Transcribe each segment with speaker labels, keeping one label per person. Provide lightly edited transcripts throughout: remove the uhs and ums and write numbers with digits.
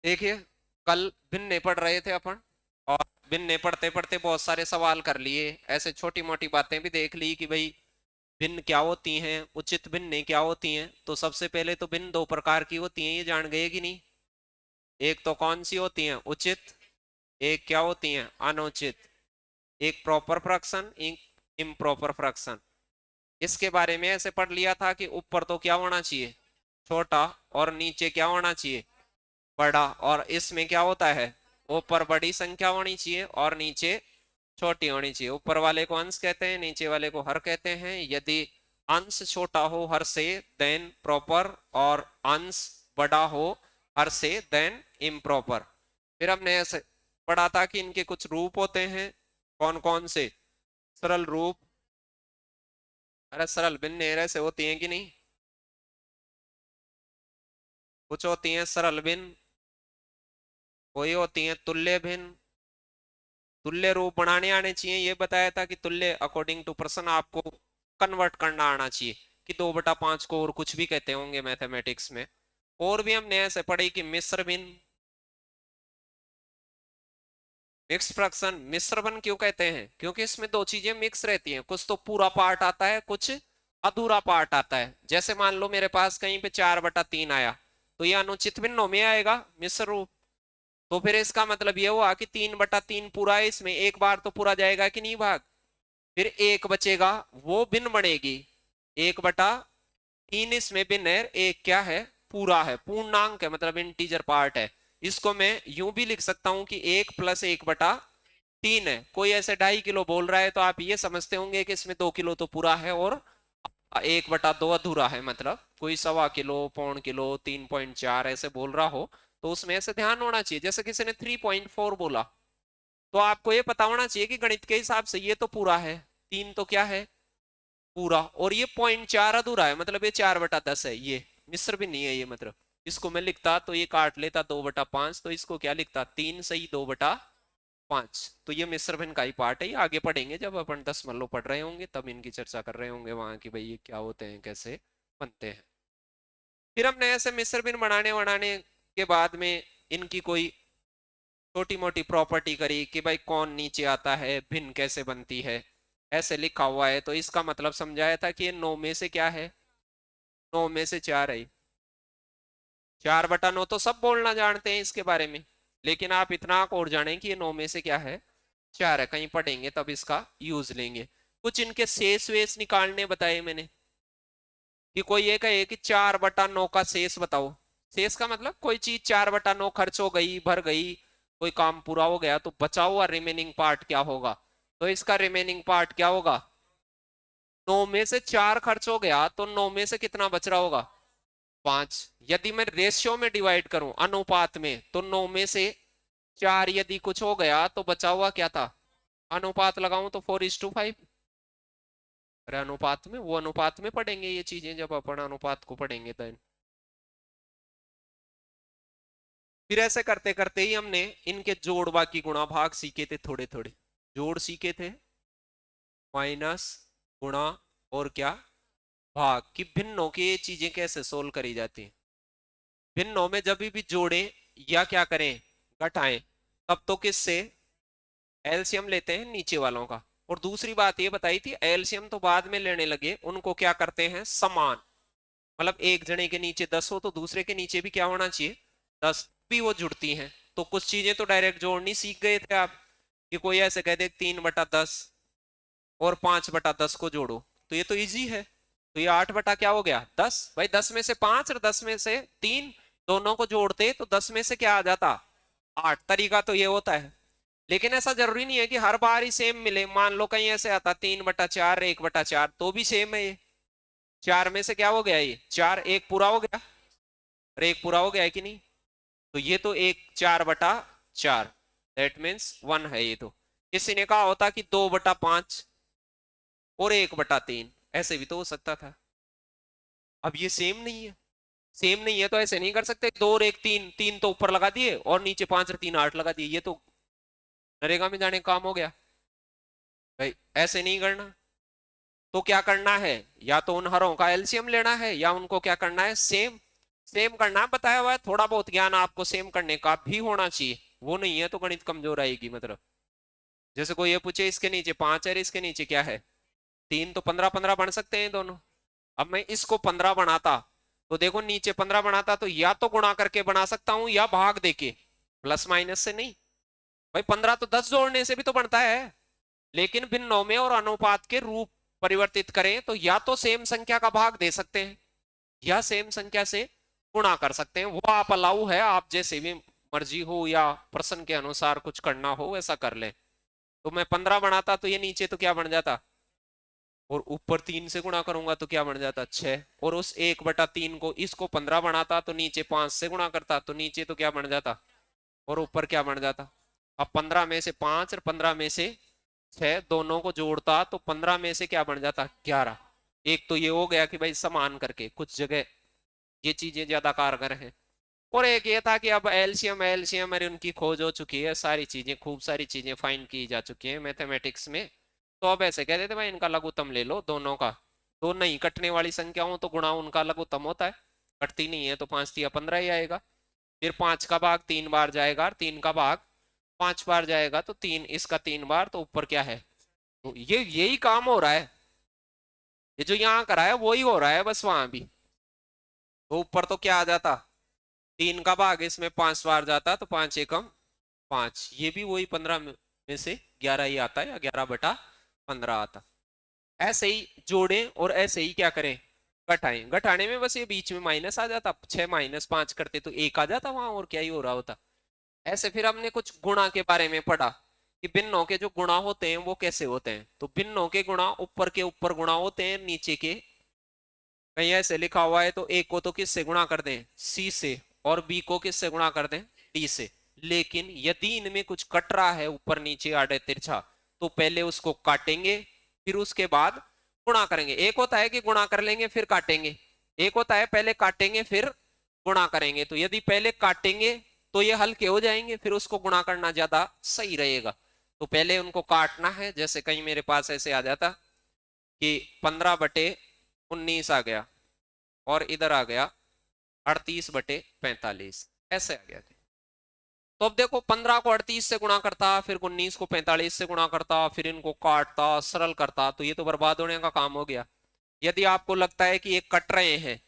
Speaker 1: देखिए, कल भिन्ने पढ़ रहे थे अपन, और भिन्ने पढ़ते पढ़ते बहुत सारे सवाल कर लिए, ऐसे छोटी मोटी बातें भी देख ली कि भाई भिन्न क्या होती हैं, उचित भिन्न क्या होती हैं। तो सबसे पहले तो भिन्न दो प्रकार की होती हैं, ये जान गए कि नहीं? एक तो कौन सी होती हैं? उचित। एक क्या होती हैं? अनुचित। एक प्रॉपर फ्रैक्शन, एक इम्प्रॉपर फ्रैक्शन। इसके बारे में ऐसे पढ़ लिया था कि ऊपर तो क्या होना चाहिए? छोटा। और नीचे क्या होना चाहिए? बड़ा। और इसमें क्या होता है? ऊपर बड़ी संख्या होनी चाहिए और नीचे छोटी होनी चाहिए। ऊपर वाले को अंश कहते हैं, नीचे वाले को हर कहते हैं। यदि अंश छोटा हो हर से देन प्रॉपर, और अंश बड़ा हो हर से देन इम्प्रॉपर। फिर हमने ऐसे पढ़ा था कि इनके कुछ रूप होते हैं। कौन कौन से? सरल रूप। अरे सरल भिन्न ऐसे होती हैं कि नहीं? कुछ होती हैं सरल भिन्न, कोई होती हैं तुल्य भिन्न। तुल्य रूप बनाने आने चाहिए, ये बताया था कि तुल्य अकॉर्डिंग टू पर्सन आपको कन्वर्ट करना आना चाहिए, कि 2/5 को और कुछ भी कहते होंगे मैथमेटिक्स में। और भी हमने ऐसे पढ़ी कि मिश्र भिन्न। Mix fraction. मिश्र भिन्न क्यों कहते हैं? क्योंकि इसमें दो चीजें मिक्स रहती हैं, कुछ तो पूरा पार्ट आता है, कुछ अधूरा पार्ट आता है। जैसे मान लो मेरे पास कहीं पे 4/3 आया, तो ये अनुचित भिन्नों में आएगा, मिश्र रूप। तो फिर इसका मतलब ये हुआ कि 3/3 पूरा है, इसमें एक बार तो पूरा जाएगा कि नहीं भाग। फिर एक बचेगा, वो भिन्न बनेगी। 1/3 इसमें भिन्न है, एक क्या है? पूरा है, पूर्णांक है, मतलब इंटीजर पार्ट है। इसको मैं यूं भी लिख सकता हूं कि 1 + 1/3 है। कोई ऐसे 2.5 किलो बोल रहा है तो आप ये समझते होंगे कि इसमें 2 किलो तो पूरा है और 1/2 अधूरा है। मतलब कोई 1.25 किलो, 1.25 किलो, 3.4 ऐसे बोल रहा हो, तो उसमें ऐसे ध्यान होना चाहिए। जैसे किसी ने 3.4 बोला, तो आपको ये पता होना चाहिए कि गणित के हिसाब से ये तो पूरा है, 3 तो क्या है? पूरा। और ये 0.4 अधूरा है, मतलब ये 4/10 है। ये मिश्र भी नहीं है ये। मतलब इसको मैं लिखता तो ये काट लेता 2/5, तो इसको क्या लिखता? 3 सही 2/5। तो ये मिश्र भिन्न का ही पार्ट है। ये आगे पढ़ेंगे जब अपन दशमलव पढ़ रहे होंगे, तब इनकी चर्चा कर रहे होंगे वहां की, भाई ये क्या होते हैं, कैसे बनते हैं। फिर हमने ऐसे मिश्र भिन्न बनाने बनाने के बाद में इनकी कोई छोटी मोटी प्रॉपर्टी करी कि भाई कौन नीचे आता है, भिन्न कैसे बनती है। ऐसे लिखा हुआ है तो इसका मतलब समझाया था कि ये 9 में से क्या है? 9 में से 4 है। 4/9 तो सब बोलना जानते हैं इसके बारे में, लेकिन आप इतना और जाने कि ये 9 में से क्या है? 4 है। कहीं पढ़ेंगे तब इसका यूज लेंगे। कुछ इनके शेष वेश निकालने बताए मैंने, कि कोई ये कहे कि 4/9 का शेष बताओ। शेष का मतलब कोई चीज 4/9 खर्च हो गई, भर गई, कोई काम पूरा हो गया, तो बचा हुआ रिमेनिंग पार्ट क्या होगा? तो इसका रिमेनिंग पार्ट क्या होगा? 9 में से 4 खर्च हो गया, तो 9 में से कितना बच रहा होगा? 5। यदि मैं रेशियो में डिवाइड करूं, अनुपात में, तो 9 में से 4 यदि कुछ हो गया तो बचा हुआ क्या था? अनुपात लगाऊं तो 4:5। अरे अनुपात में, वो अनुपात में पढ़ेंगे ये चीजें जब अपन अनुपात को पढ़ेंगे तो। फिर ऐसे करते करते ही हमने इनके जोड़ बाकी गुणा भाग सीखे थे, थोड़े थोड़े जोड़ सीखे थे, माइनस, गुणा, और क्या? भाग। कि भिन्नों की ये चीजें कैसे सोल्व करी जाती हैं। भिन्नों में जब भी जोड़े या क्या करें, घटाएं, तब तो किससे? एलसीएम लेते हैं नीचे वालों का। और दूसरी बात ये बताई थी, एलसीएम तो बाद में लेने लगे, उनको क्या करते हैं? समान। मतलब एक जने के नीचे 10 हो तो दूसरे के नीचे भी क्या होना चाहिए? 10 भी वो जुड़ती हैं। तो कुछ चीजें तो डायरेक्ट जोड़नी सीख गए थे आप, कि कोई ऐसे कह दे 3/10 और 5/10 को जोड़ो, तो ये तो इजी है। तो ये 8 क्या हो गया? 10। भाई 10 में से 5 और 10 में से 3 दोनों को जोड़ते तो 10 में से क्या आ जाता? 8। तरीका तो ये होता है। लेकिन ऐसा जरूरी नहीं है कि हर बार ही सेम मिले। मान लो कहीं ऐसे आता 3/4, 1/4, तो भी सेम है ये। 4 में से क्या हो गया? ये 4, एक पूरा हो गया। और एक पूरा हो गया है कि नहीं? तो ये तो एक 4/4, दैट मीन्स 1 है ये तो। किसी ने कहा होता कि 2/5 और 1/3, ऐसे भी तो हो सकता था। अब ये सेम नहीं है। सेम नहीं है तो ऐसे नहीं कर सकते, 2 और 1 3, 3 तो ऊपर लगा दिए और नीचे 5 और 3 8 लगा दिए, ये तो नरेगा में जाने काम हो गया। भाई ऐसे नहीं करना। तो क्या करना है? या तो उन हरों का एलसीएम लेना है, या उनको क्या करना है? सेम सेम करना बताया हुआ है, थोड़ा बहुत ज्ञान आपको सेम करने का भी होना चाहिए, वो नहीं है तो गणित कमजोर आएगी। मतलब जैसे कोई ये पूछे इसके नीचे 5 है, इसके नीचे क्या है 3, तो 15-15 बन सकते हैं दोनों। अब मैं इसको 15 बनाता तो देखो नीचे 15 बनाता तो या तो गुणा करके बना सकता हूं या भाग देके, प्लस माइनस से नहीं। भाई 15 तो 10 जोड़ने से भी तो बनता है, लेकिन भिन्नों में और अनुपात के रूप परिवर्तित करें तो या तो सेम संख्या का भाग दे सकते हैं या सेम संख्या से गुणा कर सकते हैं। वो आप अलाउ है, आप जैसे भी मर्जी हो या प्रश्न के अनुसार कुछ करना हो वैसा कर ले। तो मैं 15 बनाता तो ये नीचे तो क्या बन जाता, और ऊपर 3 से गुणा करूंगा तो क्या बन जाता 6, और उस 1/3 को इसको 15 बनाता तो नीचे 5 से गुणा करता तो नीचे तो क्या बन जाता, और ऊपर क्या बन जाता। अब 15 में से 5 और 15 में से 6 दोनों को जोड़ता तो 15 में से क्या बन जाता 11। एक तो ये हो गया कि भाई समान करके कुछ जगह ये चीजें ज्यादा कारगर हैं, और एक ये था कि अब एलसीएम एलसीएम और उनकी खोज हो चुकी है, सारी चीजें खूब सारी चीजें फाइंड की जा चुकी है मैथमेटिक्स में। तो अब ऐसे कहते थे भाई इनका लघुत्तम ले लो दोनों का, तो नहीं कटने वाली संख्या हो तो गुणा उनका लघुत्तम होता है, कटती नहीं है तो 5 या 15 ही आएगा। फिर 5 का भाग 3 बार जाएगा और 3 का भाग 5 बार जाएगा तो 3 इसका 3 बार, तो ऊपर क्या है, तो ये यही काम हो रहा है, ये जो यहाँ करा है वही हो रहा है बस वहां भी। तो ऊपर तो क्या आ जाता 3 का भाग इसमें 5 बार जाता तो 5 एकम 5, ये भी वही 15 में से 11 ही आता है या 11/15 आता। ऐसे ही जोड़ें और ऐसे ही क्या करें घटाएं, घटाने में बस ये बीच में माइनस आ जाता, 6 - 5 करते तो 1 आ जाता वहां, और क्या ही हो रहा होता। ऐसे फिर हमने कुछ गुणा के बारे में पढ़ा कि भिन्नों के जो गुणा होते हैं वो कैसे होते हैं। तो भिन्नों के गुणा ऊपर के ऊपर गुणा होते हैं, नीचे के कहीं ऐसे लिखा हुआ है तो ए को तो किससे गुणा कर दें सी से, और बी को किससे गुणा कर दें डी से। लेकिन यदि इनमें कुछ कट रहा है ऊपर नीचे आड़े तिरछा तो पहले उसको काटेंगे फिर उसके बाद गुणा करेंगे। एक होता है कि गुणा कर लेंगे फिर काटेंगे, एक होता है पहले काटेंगे फिर गुणा करेंगे। तो यदि पहले काटेंगे तो ये हल्के हो जाएंगे, फिर उसको गुणा करना ज्यादा सही रहेगा। तो पहले उनको काटना है, जैसे कहीं मेरे पास ऐसे आ जाता कि 15/19 आ गया और इधर आ गया 38/45 ऐसे आ गया। तो अब देखो 15 को 38 से गुणा करता, फिर 19 को 45 से गुणा करता, फिर इनको काटता सरल करता, तो ये तो बर्बाद होने का काम हो गया। यदि आपको लगता है कि ये कट रहे हैं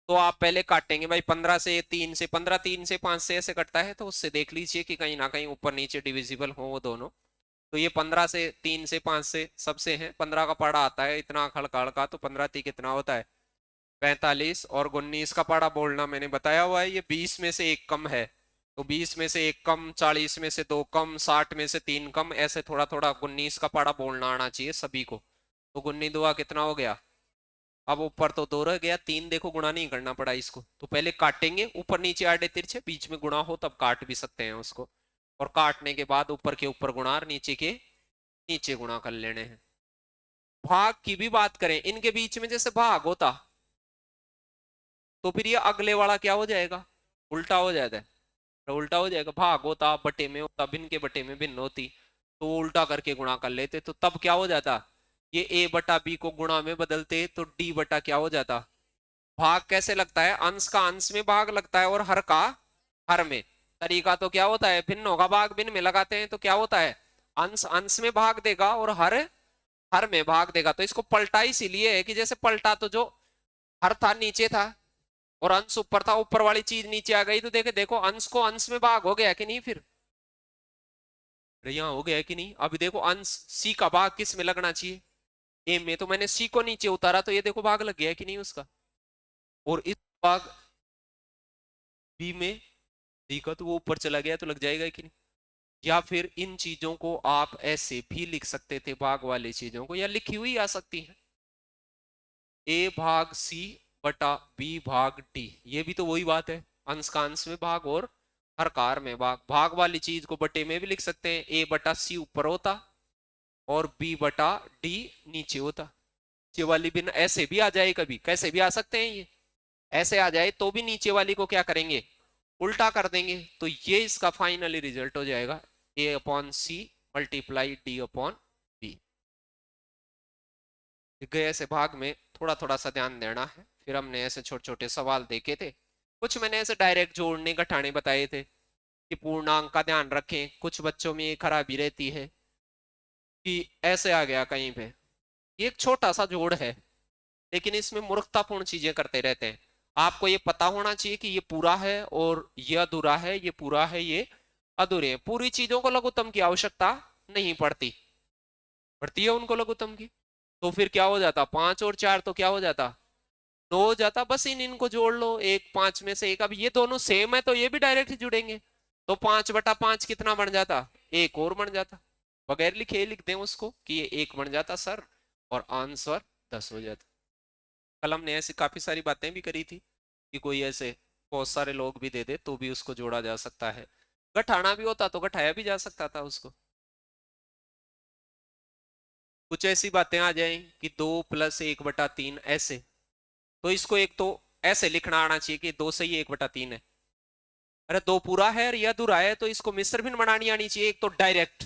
Speaker 1: तो आप पहले काटेंगे भाई 15 से 3 से, 15 3 से 5 से ऐसे कटता है तो उससे देख लीजिए कि कहीं ना कहीं ऊपर नीचे डिविजिबल हो वो दोनों। तो ये 15 से 3 से 5 से सबसे है, 15 का पाड़ा आता है इतना खड़खड़ का, तो 15 ती कितना होता है 45, और 19 का पाड़ा बोलना मैंने बताया हुआ है ये 20 में से एक कम है, तो 20 में से एक कम, 40 में से 2 कम, 60 में से 3 कम, ऐसे थोड़ा थोड़ा 19 का पाड़ा बोलना आना चाहिए सभी को। तो 19 दुआ कितना हो गया, अब ऊपर तो 2 रह गया, 3 देखो गुणा नहीं करना पड़ा इसको, तो पहले काटेंगे ऊपर नीचे आड़े तिरछे, बीच में गुणा हो तब काट भी सकते हैं उसको, और काटने के बाद ऊपर के ऊपर गुणा और नीचे के नीचे गुणा कर लेने हैं। भाग की भी बात करें, इनके बीच में जैसे भाग होता तो फिर ये अगले वाला क्या हो जाएगा उल्टा हो जाता है, तो उल्टा हो जाएगा, भाग होता बटे में होता, भिन्न के बटे में भिन्न होती, तो वो उल्टा करके गुणा कर लेते, तो तब क्या हो जाता ये a/b को गुणा में बदलते तो d/ क्या हो जाता। भाग कैसे लगता है, अंश का अंश में भाग लगता है और हर का हर में। तरीका तो क्या होता है, भिन्नों का भाग भिन्न में लगाते हैं तो क्या होता है अंश अंश में भाग देगा और हर हर में भाग देगा। तो इसको पलटा इसीलिए है कि जैसे पलटा तो जो हर था नीचे था और अंश ऊपर था, ऊपर वाली चीज नीचे आ गई, तो देखे देखो अंश को अंश में भाग हो गया कि नहीं, फिर यहाँ हो गया कि नहीं। अभी देखो अंश सी का भाग किस में लगना चाहिए ए में, तो मैंने सी को नीचे उतारा तो ये देखो भाग लग गया कि नहीं उसका, और इस भाग बी में डी का तो वो ऊपर चला गया तो लग जाएगा कि नहीं। या फिर इन चीजों को आप ऐसे भी लिख सकते थे, भाग वाली चीजों को, या लिखी हुई आ सकती है ए भाग सी बटा बी भाग डी, ये भी तो वही बात है, अंश का अंश में भाग और हर कार में भाग। भाग वाली चीज को बटे में भी लिख सकते हैं, a/c ऊपर होता और b/d नीचे होता। नीचे वाली भी ऐसे भी आ जाए, कभी कैसे भी आ सकते हैं, ये ऐसे आ जाए तो भी नीचे वाली को क्या करेंगे उल्टा कर देंगे, तो ये इसका फाइनली रिजल्ट हो जाएगा a/c मल्टीप्लाई d/b। गए ऐसे भाग में थोड़ा थोड़ा सा ध्यान देना है। फिर हमने ऐसे छोटे छोटे सवाल देखे थे कुछ मैंने ऐसे डायरेक्ट जोड़ने घटाने बताए थे कि पूर्णांक का ध्यान रखें, कुछ बच्चों में ये खराबी रहती है कि ऐसे आ गया कहीं पे, ये एक छोटा सा जोड़ है लेकिन इसमें मूर्खतापूर्ण चीजें करते रहते हैं। आपको ये पता होना चाहिए कि ये पूरा है और ये अधूरा है, ये पूरा है ये अधूरे है। पूरी चीजों को लघुत्तम की आवश्यकता नहीं पड़ती, पड़ती है उनको लघुत्तम की, तो फिर क्या हो जाता, 5 और 4 तो क्या हो जाता, 9 हो जाता। बस इनको जोड़ लो, एक 5 में से एक। अब ये दोनों सेम है तो ये भी डायरेक्ट जुड़ेंगे, तो 5/5 कितना बन जाता, एक और बन जाता। बगैर लिखे लिख दें उसको कि ये एक बन जाता सर, और आंसर 10 हो जाता। कल हमने ऐसी काफी सारी बातें भी करी थी कि कोई ऐसे बहुत सारे लोग भी दे दे तो भी उसको जोड़ा जा सकता है, घटाना भी होता तो घटाया भी जा सकता था उसको। कुछ ऐसी बातें आ जाएं कि 2+1/3 ऐसे, तो इसको एक तो ऐसे लिखना आना चाहिए कि 2 से ही 1/3 है। अरे 2 पूरा है और यह अधूरा है तो इसको मिश्र भिन्न बनानी आनी चाहिए, एक तो डायरेक्ट,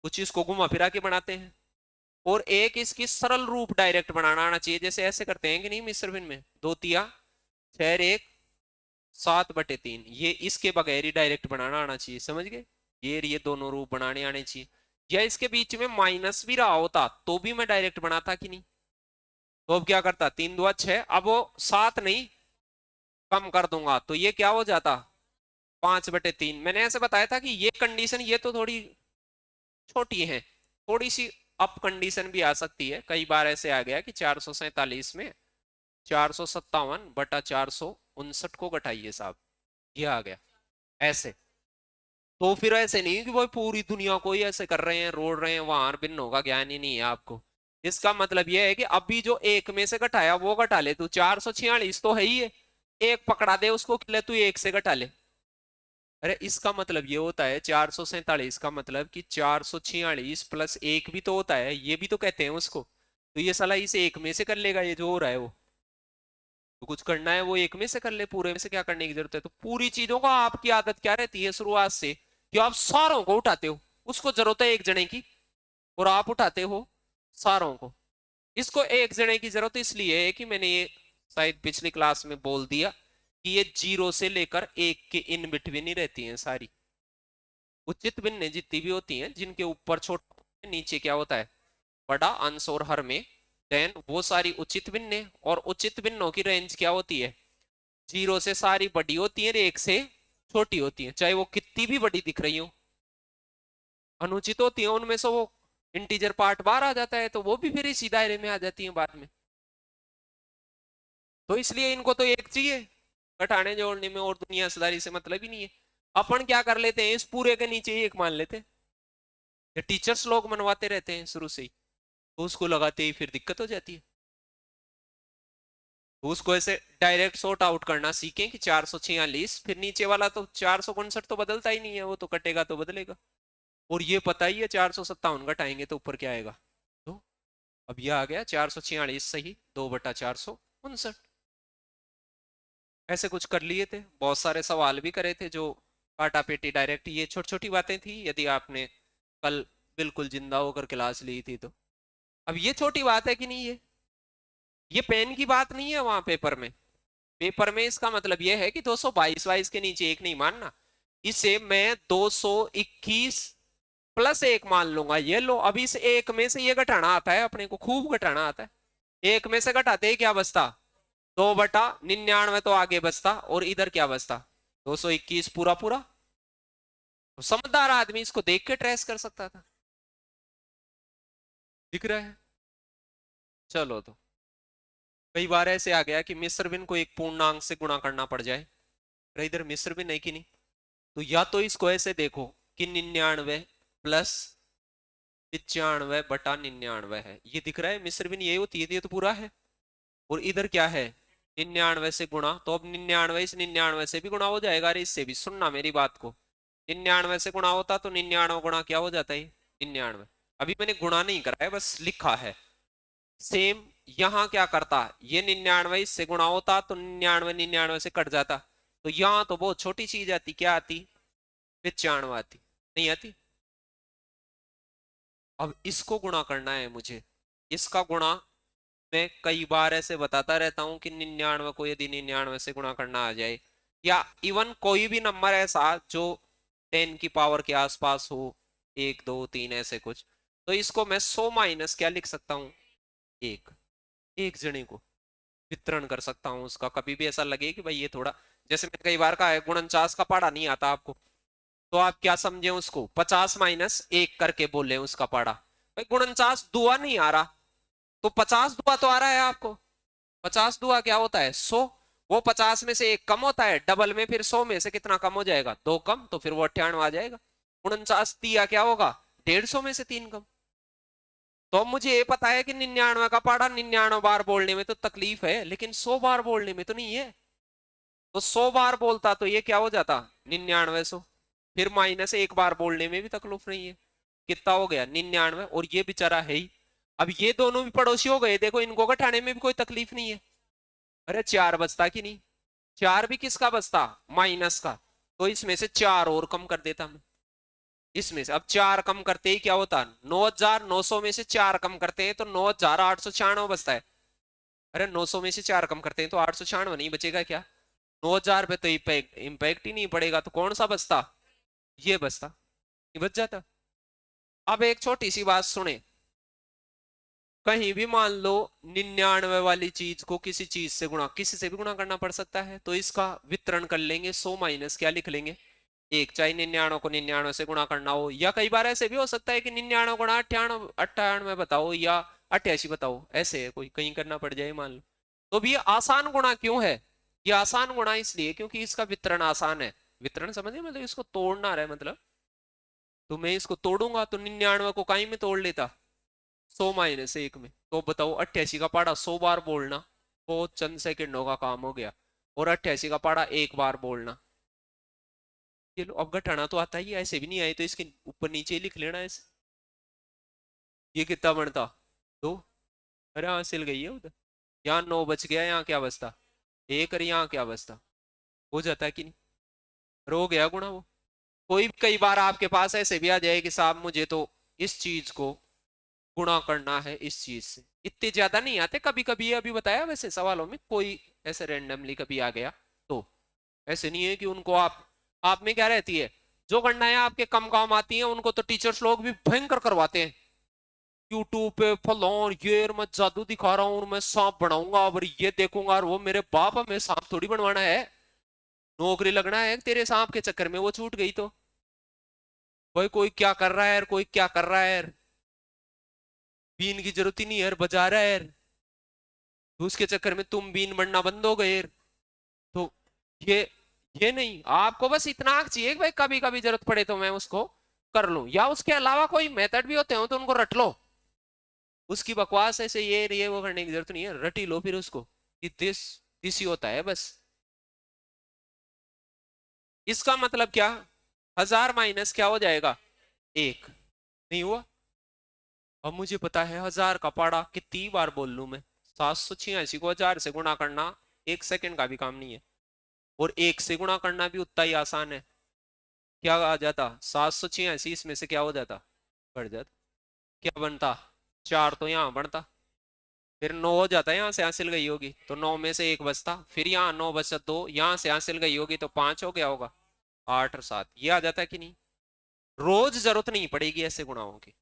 Speaker 1: कुछ इसको घुमा फिरा के बनाते हैं, और एक इसकी सरल रूप डायरेक्ट बनाना आना चाहिए, जैसे ऐसे करते हैं कि नहीं मिश्र भिन्न में, 2×3=1 7/3, ये इसके बगैर ही डायरेक्ट बनाना आना चाहिए, समझ गए। ये दोनों रूप बनाने आने चाहिए, या इसके बीच में माइनस भी रहा होता तो भी मैं डायरेक्ट बनाता कि नहीं। तो अब क्या करता, 3×2=6, अब वो 7 नहीं, कम कर दूंगा तो ये क्या हो जाता, 5/3। मैंने ऐसे बताया था कि ये कंडीशन ये तो थोड़ी छोटी है, थोड़ी सी अप कंडीशन भी आ सकती है। कई बार ऐसे आ गया कि 447 में 457/459 को घटाइए साहब, ये आ गया ऐसे। तो फिर ऐसे नहीं कि भाई पूरी दुनिया को ही ऐसे कर रहे हैं, रोड़ रहे हैं, वहां भिन्नों का ज्ञान ही नहीं है आपको। इसका मतलब यह है कि अभी जो एक में से घटाया वो घटा ले तू, 446 तो है ही है, एक पकड़ा दे उसको, ले तू एक से घटा ले। अरे इसका मतलब ये होता है 447 का मतलब कि 446 + 1 भी तो होता है, ये भी तो कहते हैं उसको। तो ये साला इसे एक में से कर लेगा, ये जो हो रहा है वो, तो कुछ करना है वो एक में से कर ले, पूरे में से क्या करने की जरूरत है। तो पूरी चीजों का आपकी आदत क्या रहती है शुरुआत से, कि आप सारों को उठाते हो, उसको जरूरत है एक जने की और आप उठाते हो सारों को। इसको एक जने की जरूरत इसलिए है कि मैंने ये शायद पिछली क्लास में बोल दिया कि ये 0 से लेकर 1 के इन बिटवीन ही रहती हैं सारी। उचित भिन्न जितनी भी होती हैं जिनके ऊपर छोटा नीचे क्या होता है बड़ा, अंश और हर में, देन वो सारी उचित भिन्न। और उचित भिन्नों की रेंज क्या होती है, 0 से सारी बड़ी होती है, 1 से छोटी होती है, चाहे वो कितनी भी बड़ी दिख रही हो। अनुचित होती है उनमें से वो इंटीजर पार्ट बाहर आ जाता है, तो वो भी फिर इसी दायरे में आ जाती है बाद में। तो इसलिए इनको तो एक चाहिए घटाने जोड़ने में, और दुनियादारी से मतलब ही नहीं है। अपन क्या कर लेते हैं, इस पूरे के नीचे ही एक मान लेते हैं, ये टीचर्स लोग मनवाते रहते हैं शुरू से ही, तो उसको लगाते ही फिर दिक्कत हो जाती है। तो उसको ऐसे डायरेक्ट सॉर्ट आउट करना सीखें कि 446, फिर नीचे वाला तो 459 तो बदलता ही नहीं है, वो तो कटेगा तो बदलेगा। और ये पता ही है 457 घटाएंगे तो ऊपर क्या आएगा, तो अब ये आ गया 446 सही 2/459। ऐसे कुछ कर लिए थे, बहुत सारे सवाल भी करे थे जो काटा पेटी डायरेक्ट, ये छोटी छोटी बातें थी यदि आपने कल बिल्कुल जिंदा होकर क्लास ली थी तो। अब ये छोटी बात है कि नहीं, ये पेन की बात नहीं है वहां पेपर में। पेपर में इसका मतलब यह है कि 222 के नीचे एक नहीं मानना, इसे मैं 221+1 मान लूंगा। ये लो, अभी इस एक में से ये घटाना आता है अपने को, खूब घटाना आता है। एक में से घटाते ही क्या बचता, 2/99 तो आगे बचता, और इधर क्या बचता 221 पूरा पूरा। तो समझदार आदमी इसको देख के ट्रेस कर सकता था, दिख रहा है। चलो, तो कई बार ऐसे आ गया कि मिस्र बिन को एक पूर्णांक से गुणा करना पड़ जाए, इधर मिस्र बिन है कि नहीं, तो या तो इसको ऐसे देखो कि 99+95/99 है, ये दिख रहा है मिस्र बिन, ये होती है, ये तो पूरा है। और इधर क्या है 99 से गुणा, तो अब 99 इस 99 से भी गुणा हो जाएगा, अरे इससे भी, सुनना मेरी बात को, 99 से गुणा होता तो 99 गुणा क्या हो जाता है 99। अभी मैंने गुणा नहीं करा है, बस लिखा है। सेम यहाँ क्या करता, ये 99 इससे गुणा होता तो 99 99 से कट जाता, तो यहाँ तो बहुत छोटी चीज आती, क्या आती 95 आती, नहीं आती। अब इसको गुणा करना है मुझे, इसका गुणा मैं कई बार ऐसे बताता रहता हूं कि 99 को यदि 99 से गुणा करना आ जाए, या इवन कोई भी नंबर ऐसा जो 10 की पावर के आसपास हो, 1 2 3 ऐसे कुछ, तो इसको मैं 100 माइनस क्या लिख सकता हूँ, एक एक जने को वितरण कर सकता हूँ उसका। कभी भी ऐसा लगे कि भाई ये थोड़ा, जैसे मैंने कई बार कहा है, गुणनचास का पढ़ा नहीं आता आपको, तो आप क्या समझे उसको, 50 - 1 करके बोले उसका पढ़ा। भाई गुणनचास दुआ नहीं आ रहा, तो 50 दुआ तो आ रहा है आपको। 50 दुआ क्या होता है, 100। वो 50 में से 1 कम होता है, डबल में फिर 100 में से कितना कम हो जाएगा, 2 कम, तो फिर वो 98 आ जाएगा। 49 दिया क्या होगा, 150 में से 3 कम। तो मुझे ये पता है कि 99 का पढ़ा 99 बार बोलने में तो तकलीफ है, लेकिन 100 बार बोलने में तो नहीं है। तो 100 बार बोलता तो ये क्या हो जाता, 9900। फिर -1 बार बोलने में भी तकलीफ नहीं है। कितना हो गया, 99, और ये बेचारा है ही। अब ये दोनों भी पड़ोसी हो गए, देखो इनको घटाने में भी कोई तकलीफ नहीं है। अरे 4 बचता कि नहीं, 4 भी किसका बचता, माइनस का। तो इसमें से 4 और कम कर देता मैं, इसमें से अब 4 कम करते ही क्या होता, 9900 में से 4 कम करते हैं तो 9896 बचता है। अरे 900 में से 4 कम करते हैं तो 896 नहीं बचेगा क्या, 9000 पे तो इम्पैक्ट ही नहीं पड़ेगा, तो कौन सा बचता, ये बचता, ये बच जाता। अब एक छोटी सी बात सुने, कहीं भी मान लो 99 वाली चीज को किसी चीज से गुणा, किसी से भी गुणा करना पड़ सकता है, तो इसका वितरण कर लेंगे, 100 माइनस क्या लिख लेंगे, एक। चाहे 99 को 99 से गुणा करना हो, या कई बार ऐसे भी हो सकता है कि 99 गुणा 98 98 बताओ, या 88 बताओ, ऐसे है कोई कहीं करना पड़ जाए मान लो। तो भी ये आसान गुणा क्यों है, ये आसान गुणा इसलिए क्योंकि इसका वितरण आसान है। वितरण समझे, मतलब इसको तोड़ना रहा है, मतलब तो मैं इसको तोड़ूंगा तो 99 को कहीं में तोड़ लेता, 100 - 1 में। तो बताओ 88 का पहाड़ा 100 बार बोलना, बहुत चंद सेकंडों का काम हो गया, और 88 का पहाड़ा 1 बार बोलना। ये लो, अब घटाना तो आता ही है, ऐसे भी नहीं आए तो इसके ऊपर नीचे ही लिख लेना ऐसे। ये कितना बनता, 2। अरे हासिल गई है उधर, यहाँ 9 बच गया, यहाँ क्या बचता, 1, और यहाँ क्या बचता, हो जाता है कि नहीं, रो गया गुणा वो। कोई कई बार आपके पास ऐसे भी आ जाए कि साहब मुझे तो इस चीज को गुणा करना है इस चीज से, इतने ज्यादा नहीं आते, कभी कभी अभी बताया वैसे सवालों में कोई ऐसे रैंडमली कभी आ गया, तो ऐसे नहीं है कि उनको आप में क्या रहती है, जो गणनाएं आपके कम काम आती हैं उनको तो टीचर्स लोग भी भयंकर करवाते हैं। यूट्यूब पे फलान ये मैं जादू दिखा रहा हूँ, मैं सांप बनाऊंगा और ये देखूंगा, और वो मेरे बाप, हमें सांप थोड़ी बनवाना है, नौकरी लगना है तेरे सांप के चक्कर में वो छूट गई तो। भाई कोई क्या कर रहा है यार, कोई क्या कर रहा है यार, बीन की जरूरत ही नहीं है यार, बजा रहा है यार, तो उसके चक्कर में तुम बीन बनना बंद हो गए यार। तो ये ये नहीं, आपको बस इतना चाहिए कि भाई कभी कभी जरूरत पड़े तो मैं उसको कर लूं, या उसके अलावा कोई मेथड भी होते हो तो उनको रट लो। उसकी बकवास ऐसे ये वो करने की जरूरत नहीं है, रट ही लो फिर उसको कि दिस ही होता है बस। इसका मतलब क्या, 1000 माइनस क्या हो जाएगा, 1। नहीं हुआ। अब मुझे पता है 1000 का पहाड़ा कितनी बार बोल लूं मैं, 786 को 1000 से गुणा करना 1 सेकंड का भी काम नहीं है, और 1 से गुणा करना भी उतना ही आसान है। क्या आ जाता, 786, इसमें से क्या हो जाता, बढ़ जाता, क्या बनता, 4 तो यहाँ बढ़ता, फिर 9 हो जाता है, यहाँ से हासिल गई होगी तो 9 में से 1 बचता, फिर यहाँ 9 बचा 2, यहाँ से हासिल गई होगी तो 5 हो गया होगा, 8 और 7, ये आ जाता है कि नहीं। रोज जरूरत नहीं पड़ेगी ऐसे गुणाओं की,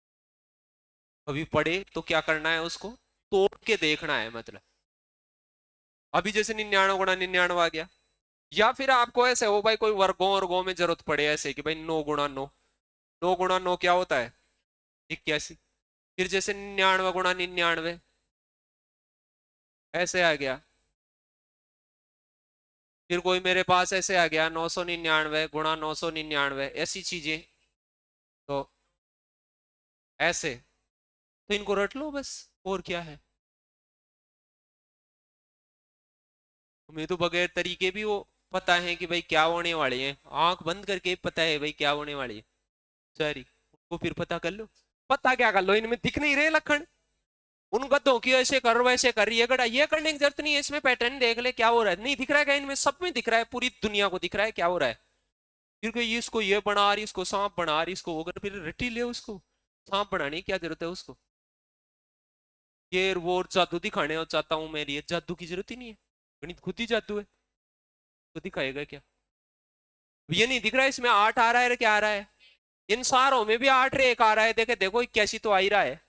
Speaker 1: अभी पढ़े तो क्या करना है, उसको तोड़ के देखना है, मतलब अभी जैसे 99 गुणा 99 आ गया, या फिर आपको ऐसे हो भाई कोई वर्गों वर्गों में जरूरत पड़े ऐसे कि भाई 9 गुणा 9, 9 गुणा 9 क्या होता है, 81। फिर जैसे 99 गुणा 99 ऐसे आ गया, फिर कोई मेरे पास ऐसे आ गया 999 गुणा 999, ऐसी चीजें, तो ऐसे, तो इनको रट लो बस, और क्या है। तुम्हें तो बगैर तरीके भी वो पता है कि भाई क्या होने वाले हैं, आंख बंद करके पता है भाई क्या होने वाली है, सॉरी, उनको फिर पता कर लो। पता क्या कर लो, इनमें दिख नहीं रहे लक्षण, उन गद्धों की ऐसे कर वैसे कर, ये गड़ा ये करने की जरूरत नहीं है, इसमें पैटर्न देख ले क्या हो रहा है, नहीं दिख रहा है क्या, इनमें सब में दिख रहा है, पूरी दुनिया को दिख रहा है क्या हो रहा है। फिर कोई ये इसको ये बना रही, इसको सांप बना रही, इसको वो कर, फिर रटी ले उसको, सांप बनाने की क्या जरूरत है उसको। ये वो जादू दिखाने और चाहता हूं मैं, ये जादू की जरूरत ही नहीं है, गणित खुद ही जादू है, तो दिखाएगा क्या? ये नहीं दिख रहा है इसमें 8 आ रहा है, क्या आ रहा है? इन सारों में भी 8 रे 1 आ रहा है, देखे देखो 81 तो आ ही रहा है,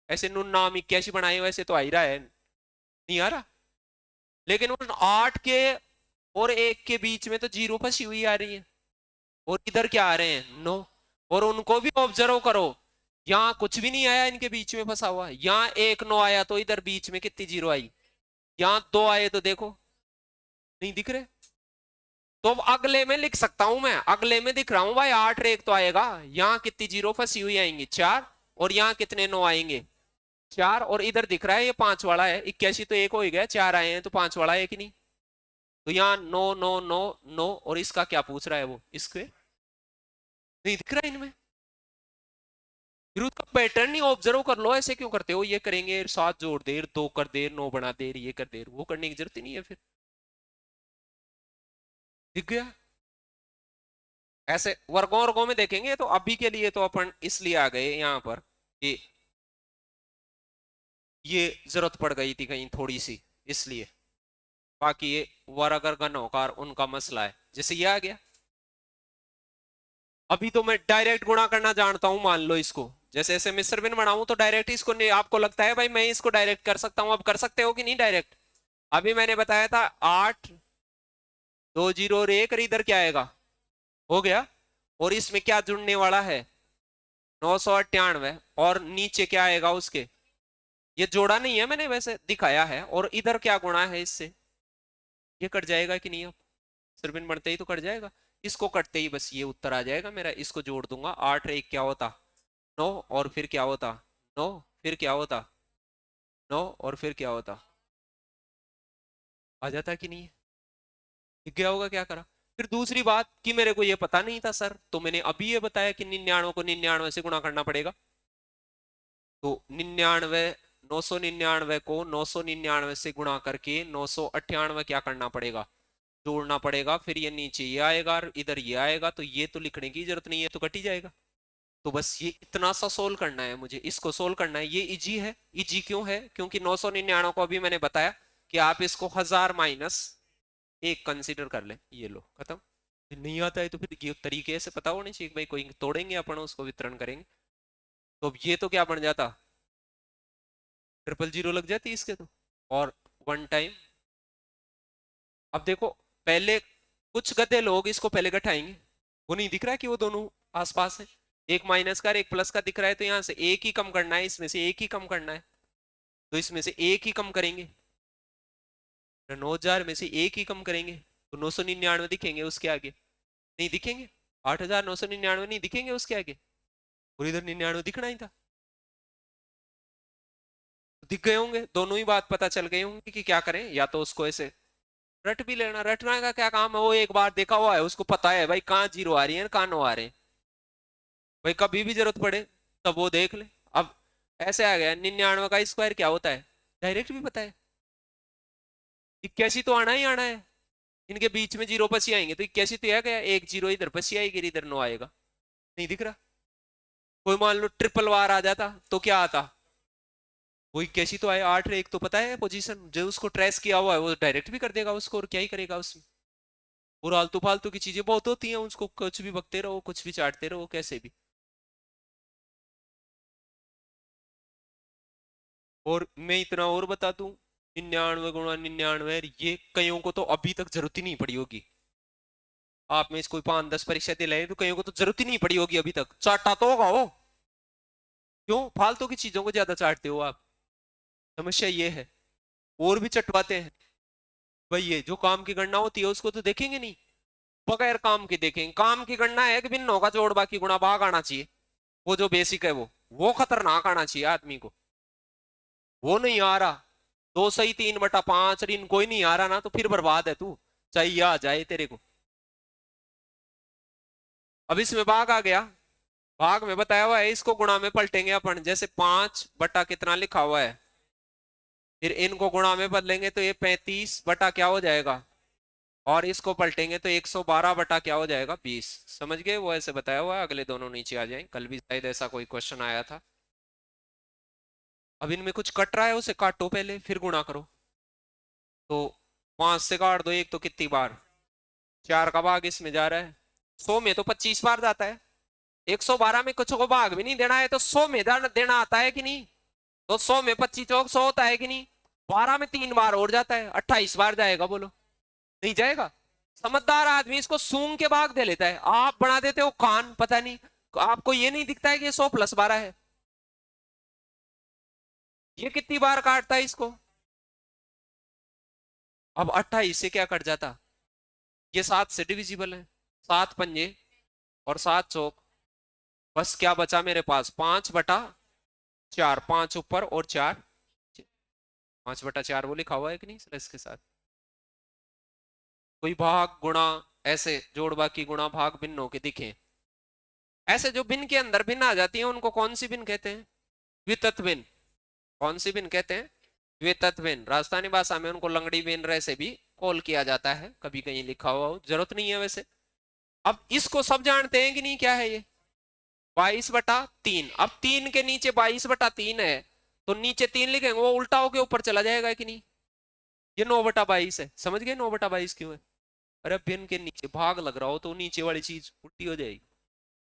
Speaker 1: ऐसे नून नाम 81 बनाए वैसे तो आ ही रहा है, नहीं आ रहा? लेकिन उन 8 के और 1 के बीच में तो 0 फंसी हुई आ रही है, और इधर क्या आ रहे हैं 9, और उनको भी ऑब्जर्व करो, यहाँ कुछ भी नहीं आया इनके बीच में फंसा हुआ, यहाँ 1 9 आया तो इधर बीच में कितनी 0 आई, यहाँ 2 आए तो देखो नहीं दिख रहे। तो अब अगले में लिख सकता हूं मैं, अगले में दिख रहा हूं भाई 8 रे 1 तो आएगा, यहाँ कितनी 0 फंसी हुई आएंगी 4, और यहाँ कितने 9 आएंगे 4, और इधर दिख रहा है ये 5 वाला है, 81 तो 1 हो ही गया, 4 आए हैं तो 5 वाला है कि नहीं? तो यहाँ 9 9 9 9, और इसका क्या पूछ रहा है वो स्क्वायर, नहीं दिख रहा है इनमें? फिर उसका पैटर्न नहीं ऑब्जर्व कर लो, ऐसे क्यों करते हो, ये करेंगे 7 जोड़ दे 2 कर दे 9 बना दे, ये कर दे, वो करने की जरूरत ही नहीं है फिर, दिख गया? ऐसे वर्गों वर्गों में देखेंगे तो अभी के लिए तो अपन इसलिए आ गए यहाँ पर कि ये जरूरत पड़ गई थी कहीं थोड़ी सी, इसलिए, बाकी ये वर्ग और घनोकार उनका मसला है, जैसे ये आ गया। अभी तो मैं डायरेक्ट गुणा करना जानता हूं, मान लो इसको जैसे ऐसे मिश्र भिन्न बनाऊं तो डायरेक्ट इसको नहीं, आपको लगता है भाई मैं इसको डायरेक्ट कर सकता हूं, अब कर सकते हो कि नहीं डायरेक्ट? अभी मैंने बताया था 8 2 0 और 1, इधर क्या आएगा, हो गया, और इसमें क्या जुड़ने वाला है 998, और नीचे क्या आएगा उसके, ये जोड़ा नहीं है मैंने वैसे दिखाया है, और इधर क्या गुणा है इससे, ये कट जाएगा कि नहीं? अब सिर्बिन बढ़ते ही तो कट जाएगा, इसको कटते ही बस ये उत्तर आ जाएगा मेरा, इसको जोड़ दूंगा 8 1 क्या होता 9, और फिर क्या होता 9, फिर क्या होता 9, और फिर क्या होता, आ जाता कि नहीं? दिख गया होगा क्या करा? फिर दूसरी बात कि मेरे को ये पता नहीं था सर, तो मैंने अभी ये बताया कि 99 को 99 से गुणा करना पड़ेगा, तो 99 999 को 999 से गुणा करके 998 क्या करना पड़ेगा, जोड़ना पड़ेगा, फिर ये नीचे ये आएगा और इधर ये आएगा, तो ये तो लिखने की जरूरत नहीं है, तो कट ही जाएगा। तो बस ये इतना सा सोल्व करना है मुझे, इसको सोल्व करना है, ये इजी है। इजी क्यों है? क्योंकि 999 को अभी मैंने बताया कि आप इसको 1000 माइनस 1 कंसिडर कर ले, ये लो खत्म। नहीं आता है तो फिर ये तरीके से पता होने चाहिए भाई, कोई तोड़ेंगे अपन उसको वितरण करेंगे, तो अब ये तो क्या बन जाता 000 लग जाती इसके तो, और 1 टाइम। अब देखो पहले कुछ गधे लोग इसको पहले घटाएंगे, वो नहीं दिख रहा कि वो दोनों आसपास है, एक माइनस का और एक प्लस का दिख रहा है, तो यहाँ से एक ही कम करना है, इसमें से एक ही कम करना है, तो इसमें से एक ही कम करेंगे, 9000 में से एक ही कम करेंगे तो 999 दिखेंगे, उसके आगे नहीं दिखेंगे, 8999 नहीं दिखेंगे उसके आगे, और इधर 99 दिखना ही था, दिख गए होंगे, दोनों ही बात पता चल गई होंगी कि क्या करें, या तो उसको ऐसे रट भी लेना, रटना का क्या काम है, वो एक बार देखा हुआ है उसको पता है भाई कहाँ 0 आ रही है कहाँ 9 आ रहे हैं, भाई कभी भी जरूरत पड़े तब वो देख ले। अब ऐसे आ गया 99 का स्क्वायर क्या होता है, डायरेक्ट भी पता है, 81 तो आना ही आना है, इनके बीच में 0 पसी आएंगे, तो 81 तो गया, एक 0 इधर पसी आएगी, इधर 9 आएगा, नहीं दिख रहा? कोई मान लो ट्रिपल वार आ जाता तो क्या आता, वो 81 तो आए, 8 1 तो पता है पोजीशन, जो उसको ट्रेस किया हुआ है वो डायरेक्ट भी कर देगा उसको, और क्या ही करेगा उसमें, और आलतू फालतू की चीजें बहुत होती हैं, उसको कुछ भी बकते रहो, कुछ भी चाटते रहो, कैसे भी। और मैं इतना और बता दूं, 99 गुणा 99, ये कईयों को तो अभी तक जरूरत ही नहीं पड़ी होगी, आप में से कोई 5-10 परीक्षा दे रहे तो कईयों को तो जरूरत ही नहीं पड़ी होगी अभी तक, चाटा तो होगा वो, क्यों फालतू की चीजों को ज्यादा चाटते हो आप, समस्या ये है, और भी चटवाते हैं भाई, ये जो काम की गणना होती है उसको तो देखेंगे नहीं, बगैर काम के देखेंगे, काम की गणना है कि भिन्नों का जोड़ बाकी गुणा भाग आना चाहिए, वो जो बेसिक है वो खतरनाक आना चाहिए आदमी को, वो नहीं आ रहा, 2 सही 3/5 ऋण कोई नहीं आ रहा ना, तो फिर बर्बाद है तू, चाहिए आ जाए तेरे को। अब इसमें भाग आ गया, भाग में बताया हुआ है, इसको गुणा में पलटेंगे अपन, जैसे 5 बटा कितना लिखा हुआ है, फिर इनको गुणा में बदलेंगे तो ये 35 बटा क्या हो जाएगा, और इसको पलटेंगे तो 112 बटा क्या हो जाएगा 20, समझ गए? वो ऐसे बताया हुआ है, अगले दोनों नीचे आ जाएं, कल भी शायद ऐसा कोई क्वेश्चन आया था। अब इनमें कुछ कट रहा है, उसे काटो पहले, फिर गुणा करो। तो 5 से काट दो, एक तो कितनी बार 4 का भाग इसमें जा रहा है, 100 में तो 25 बार जाता है। 112 में कुछ को भाग भी नहीं देना है तो 100 में देना आता है कि नहीं? तो 100 में 25 चौक 100 होता है कि नहीं? 12 में 3 बार और जाता है, 28 बार जाएगा, बोलो नहीं जाएगा? समझदार आदमी इसको सूंघ के भाग दे लेता है, आप बना देते हो कान, पता नहीं आपको ये नहीं दिखता है कि 100 + 12 है। ये कितनी बार काटता है इसको? अब 28 से क्या कट जाता? ये 7 से डिविजिबल है, 7 पंजे और 7 चौक, बस क्या बचा मेरे पास? 5/4, 5 ऊपर और 4, 5/4 वो लिखा हुआ है कि नहीं स्लैश के साथ? कोई भाग गुणा ऐसे जोड़ बाकी गुणा भाग भिन्नों के दिखे, ऐसे जो भिन्न के अंदर भिन्न आ जाती है उनको कौन सी भिन्न कहते हैं? द्वितत्व भिन्न। कौन सी भिन्न कहते हैं? द्वितत्व भिन्न। राजस्थानी भाषा में उनको लंगड़ी भिन्न से भी कॉल किया जाता है, कभी कहीं लिखा हुआ हो, जरूरत नहीं है वैसे। अब इसको सब जानते हैं कि नहीं, क्या है ये? 22/3। अब 3 के नीचे 22/3 है तो नीचे 3 लिखेंगे, वो उल्टा होके ऊपर चला जाएगा कि नहीं? ये 9/22 है, समझ गए 9/22 क्यों है? अरे भिन्न के नीचे भाग लग रहा हो तो नीचे वाली चीज उल्टी हो जाएगी।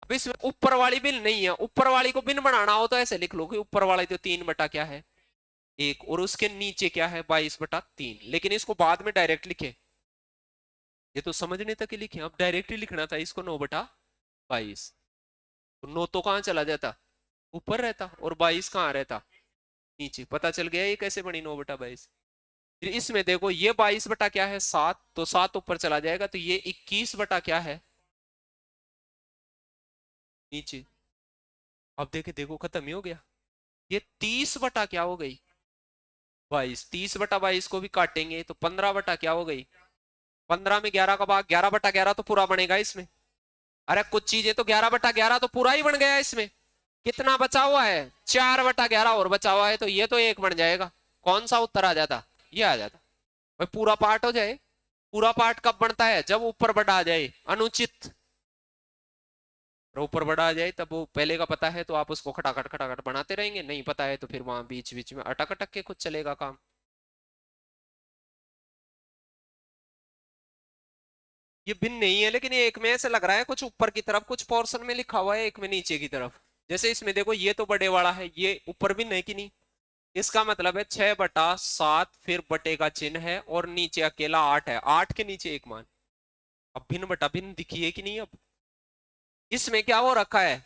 Speaker 1: अब इसमें ऊपर वाली भिन्न नहीं है, ऊपर वाली को भिन्न बनाना हो तो ऐसे लिख लो कि ऊपर वाली तो 3 बटा क्या है 1, और उसके नीचे क्या है 22/3, लेकिन इसको बाद में डायरेक्ट लिखे, ये तो समझने तक ही लिखे, अब डायरेक्ट ही लिखना था इसको 9/22। तो 9 तो कहां चला जाता? ऊपर रहता, और 22 कहां रहता? नीचे। पता चल गया ये कैसे बनी 9/22। फिर इसमें देखो ये 22 बटा क्या है 7, तो 7 ऊपर चला जाएगा, तो ये 21 बटा क्या है नीचे। अब देखे, देखो खत्म ही हो गया। ये 30 बटा क्या हो गई 22, 30/22 को भी काटेंगे तो 15 बटा क्या हो गई 15 में 11 का भाग 11/11 तो पूरा बनेगा इसमें। अरे कुछ चीजें तो 11/11 तो पूरा ही बन गया इसमें। कितना बचा हुआ है 4/11 और बचा हुआ है, तो ये तो 1 बन जाएगा। कौन सा उत्तर आ जाता? ये आ जाता भाई, पूरा पार्ट हो जाए। पूरा पार्ट कब बनता है? जब ऊपर बढ़ा आ जाए अनुचित, और ऊपर बढ़ा आ जाए तब वो पहले का पता है तो आप उसको खटाखट खटाखट बनाते रहेंगे, नहीं पता है तो फिर वहां बीच बीच में अटक अटक के खुद चलेगा काम। ये भिन्न नहीं है, लेकिन ये एक में ऐसे लग रहा है कुछ ऊपर की तरफ कुछ पोर्शन में लिखा हुआ है, एक में नीचे की तरफ। जैसे इसमें देखो ये तो बड़े वाला है, ये ऊपर भिन्न है कि नहीं? इसका मतलब है 6/7, फिर बटे का चिन्ह है और नीचे अकेला 8 है, 8 के नीचे एक मान। अब भिन्न बटा भिन्न दिखी है कि नहीं? अब इसमें क्या हो रखा है?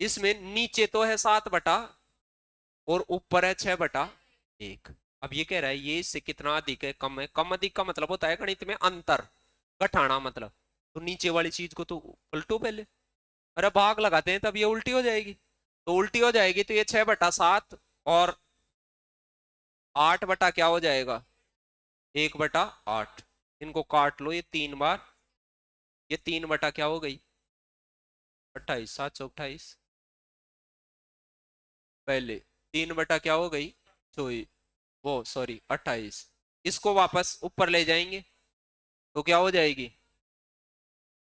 Speaker 1: इसमें नीचे तो है 7 और ऊपर है 6/1। अब ये कह रहा है ये इससे कितना अधिक है कम है? कम अधिक का मतलब होता है गणित में अंतर घटाना, मतलब तो नीचे वाली चीज को तो उल्टो पहले। अरे भाग लगाते हैं तब ये उल्टी हो जाएगी, तो उल्टी हो जाएगी तो ये 6/7 और 8 बटा क्या हो जाएगा 1/8। इनको काट लो, ये 3 बार, ये 3 बटा क्या हो गई 28, 728। पहले 3 बटा क्या हो गई 24, वो सॉरी 28। इसको वापस ऊपर ले जाएंगे तो क्या हो जाएगी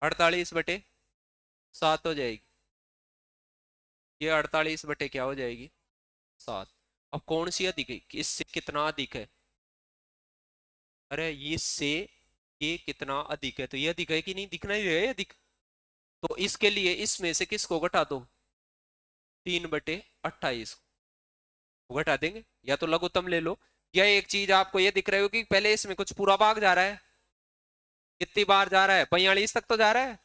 Speaker 1: 48/7 हो जाएगी। ये 48 क्या हो जाएगी 7। अब कौन सी अधिक है? इससे कितना अधिक है? अरे इससे ये कितना अधिक है, तो ये अधिक है कि नहीं? दिखना ही है अधिक। तो इसके लिए इसमें से किसको घटा दो 3/28 को घटा देंगे, या तो लघुत्तम ले लो, या एक चीज आपको ये दिख रही होगी पहले इसमें कुछ पूरा भाग जा रहा है, कितनी बार जा रहा है 45 तक तो जा रहा है,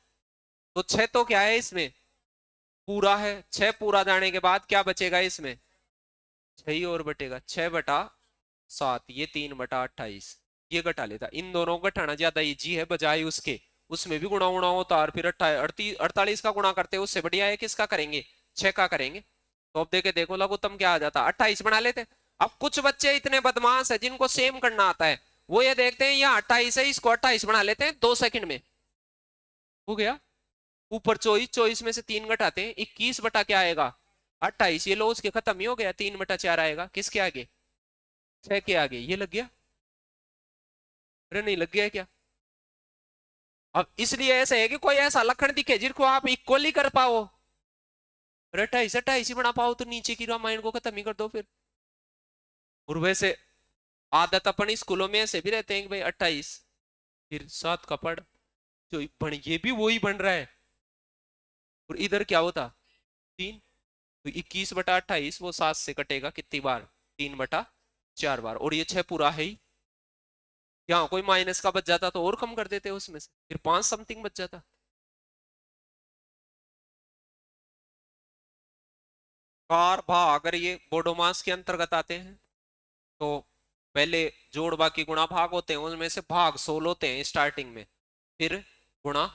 Speaker 1: तो 6 तो क्या है इसमें पूरा है, 6 पूरा जाने के बाद क्या बचेगा इसमें 6 ही और बटेगा, 6/7, ये 3/28। ये घटा लेता, इन दोनों को घटाना ज्यादा इजी है बजाय उसके, उसमें भी गुणा गुणा होता और फिर 48 का गुणा करते, उससे बढ़िया है किसका करेंगे 6 का करेंगे। तो अब देखे, देखो लघुत्तम क्या आ जाता 28 बना लेते। अब कुछ बच्चे इतने बदमाश है जिनको सेम करना आता है, वो ये देखते हैं यहाँ 28 है, इसको 28 बना लेते हैं 2 सेकंड में हो गया। ऊपर 24, 24 में से 3 घटाते हैं 21 बटा क्या आएगा 28। ये लो उसके खत्म ही हो गया, 3/4 आएगा किसके आगे 6 के आगे। ये लग गया? अरे नहीं लग गया क्या? अब इसलिए ऐसा है कि कोई ऐसा लक्षण दिखे जिसको आप इक्वली कर पाओ, 28 28 ही बना पाओ, तो नीचे की रामायण को खत्म ही कर दो फिर। और वैसे आदत अपन स्कूलों में ऐसे भी रहते हैं कि भाई 28 फिर 7 का पढ़, जो बन ये भी वही बन रहा है। और इधर क्या होता 3, तो 21/28 वो 7 से कटेगा कितनी बार, 3/4 बार, और ये 6 पूरा है ही। यहाँ कोई माइनस का बच जाता तो और कम कर देते उसमें से, फिर 5 समथिंग बच जाता। कार भाग अगर ये बोडोमास के अंतर्गत आते हैं तो पहले जोड़ बाकी गुणा भाग होते हैं, उनमें से भाग 16 होते हैं स्टार्टिंग में, फिर गुणा,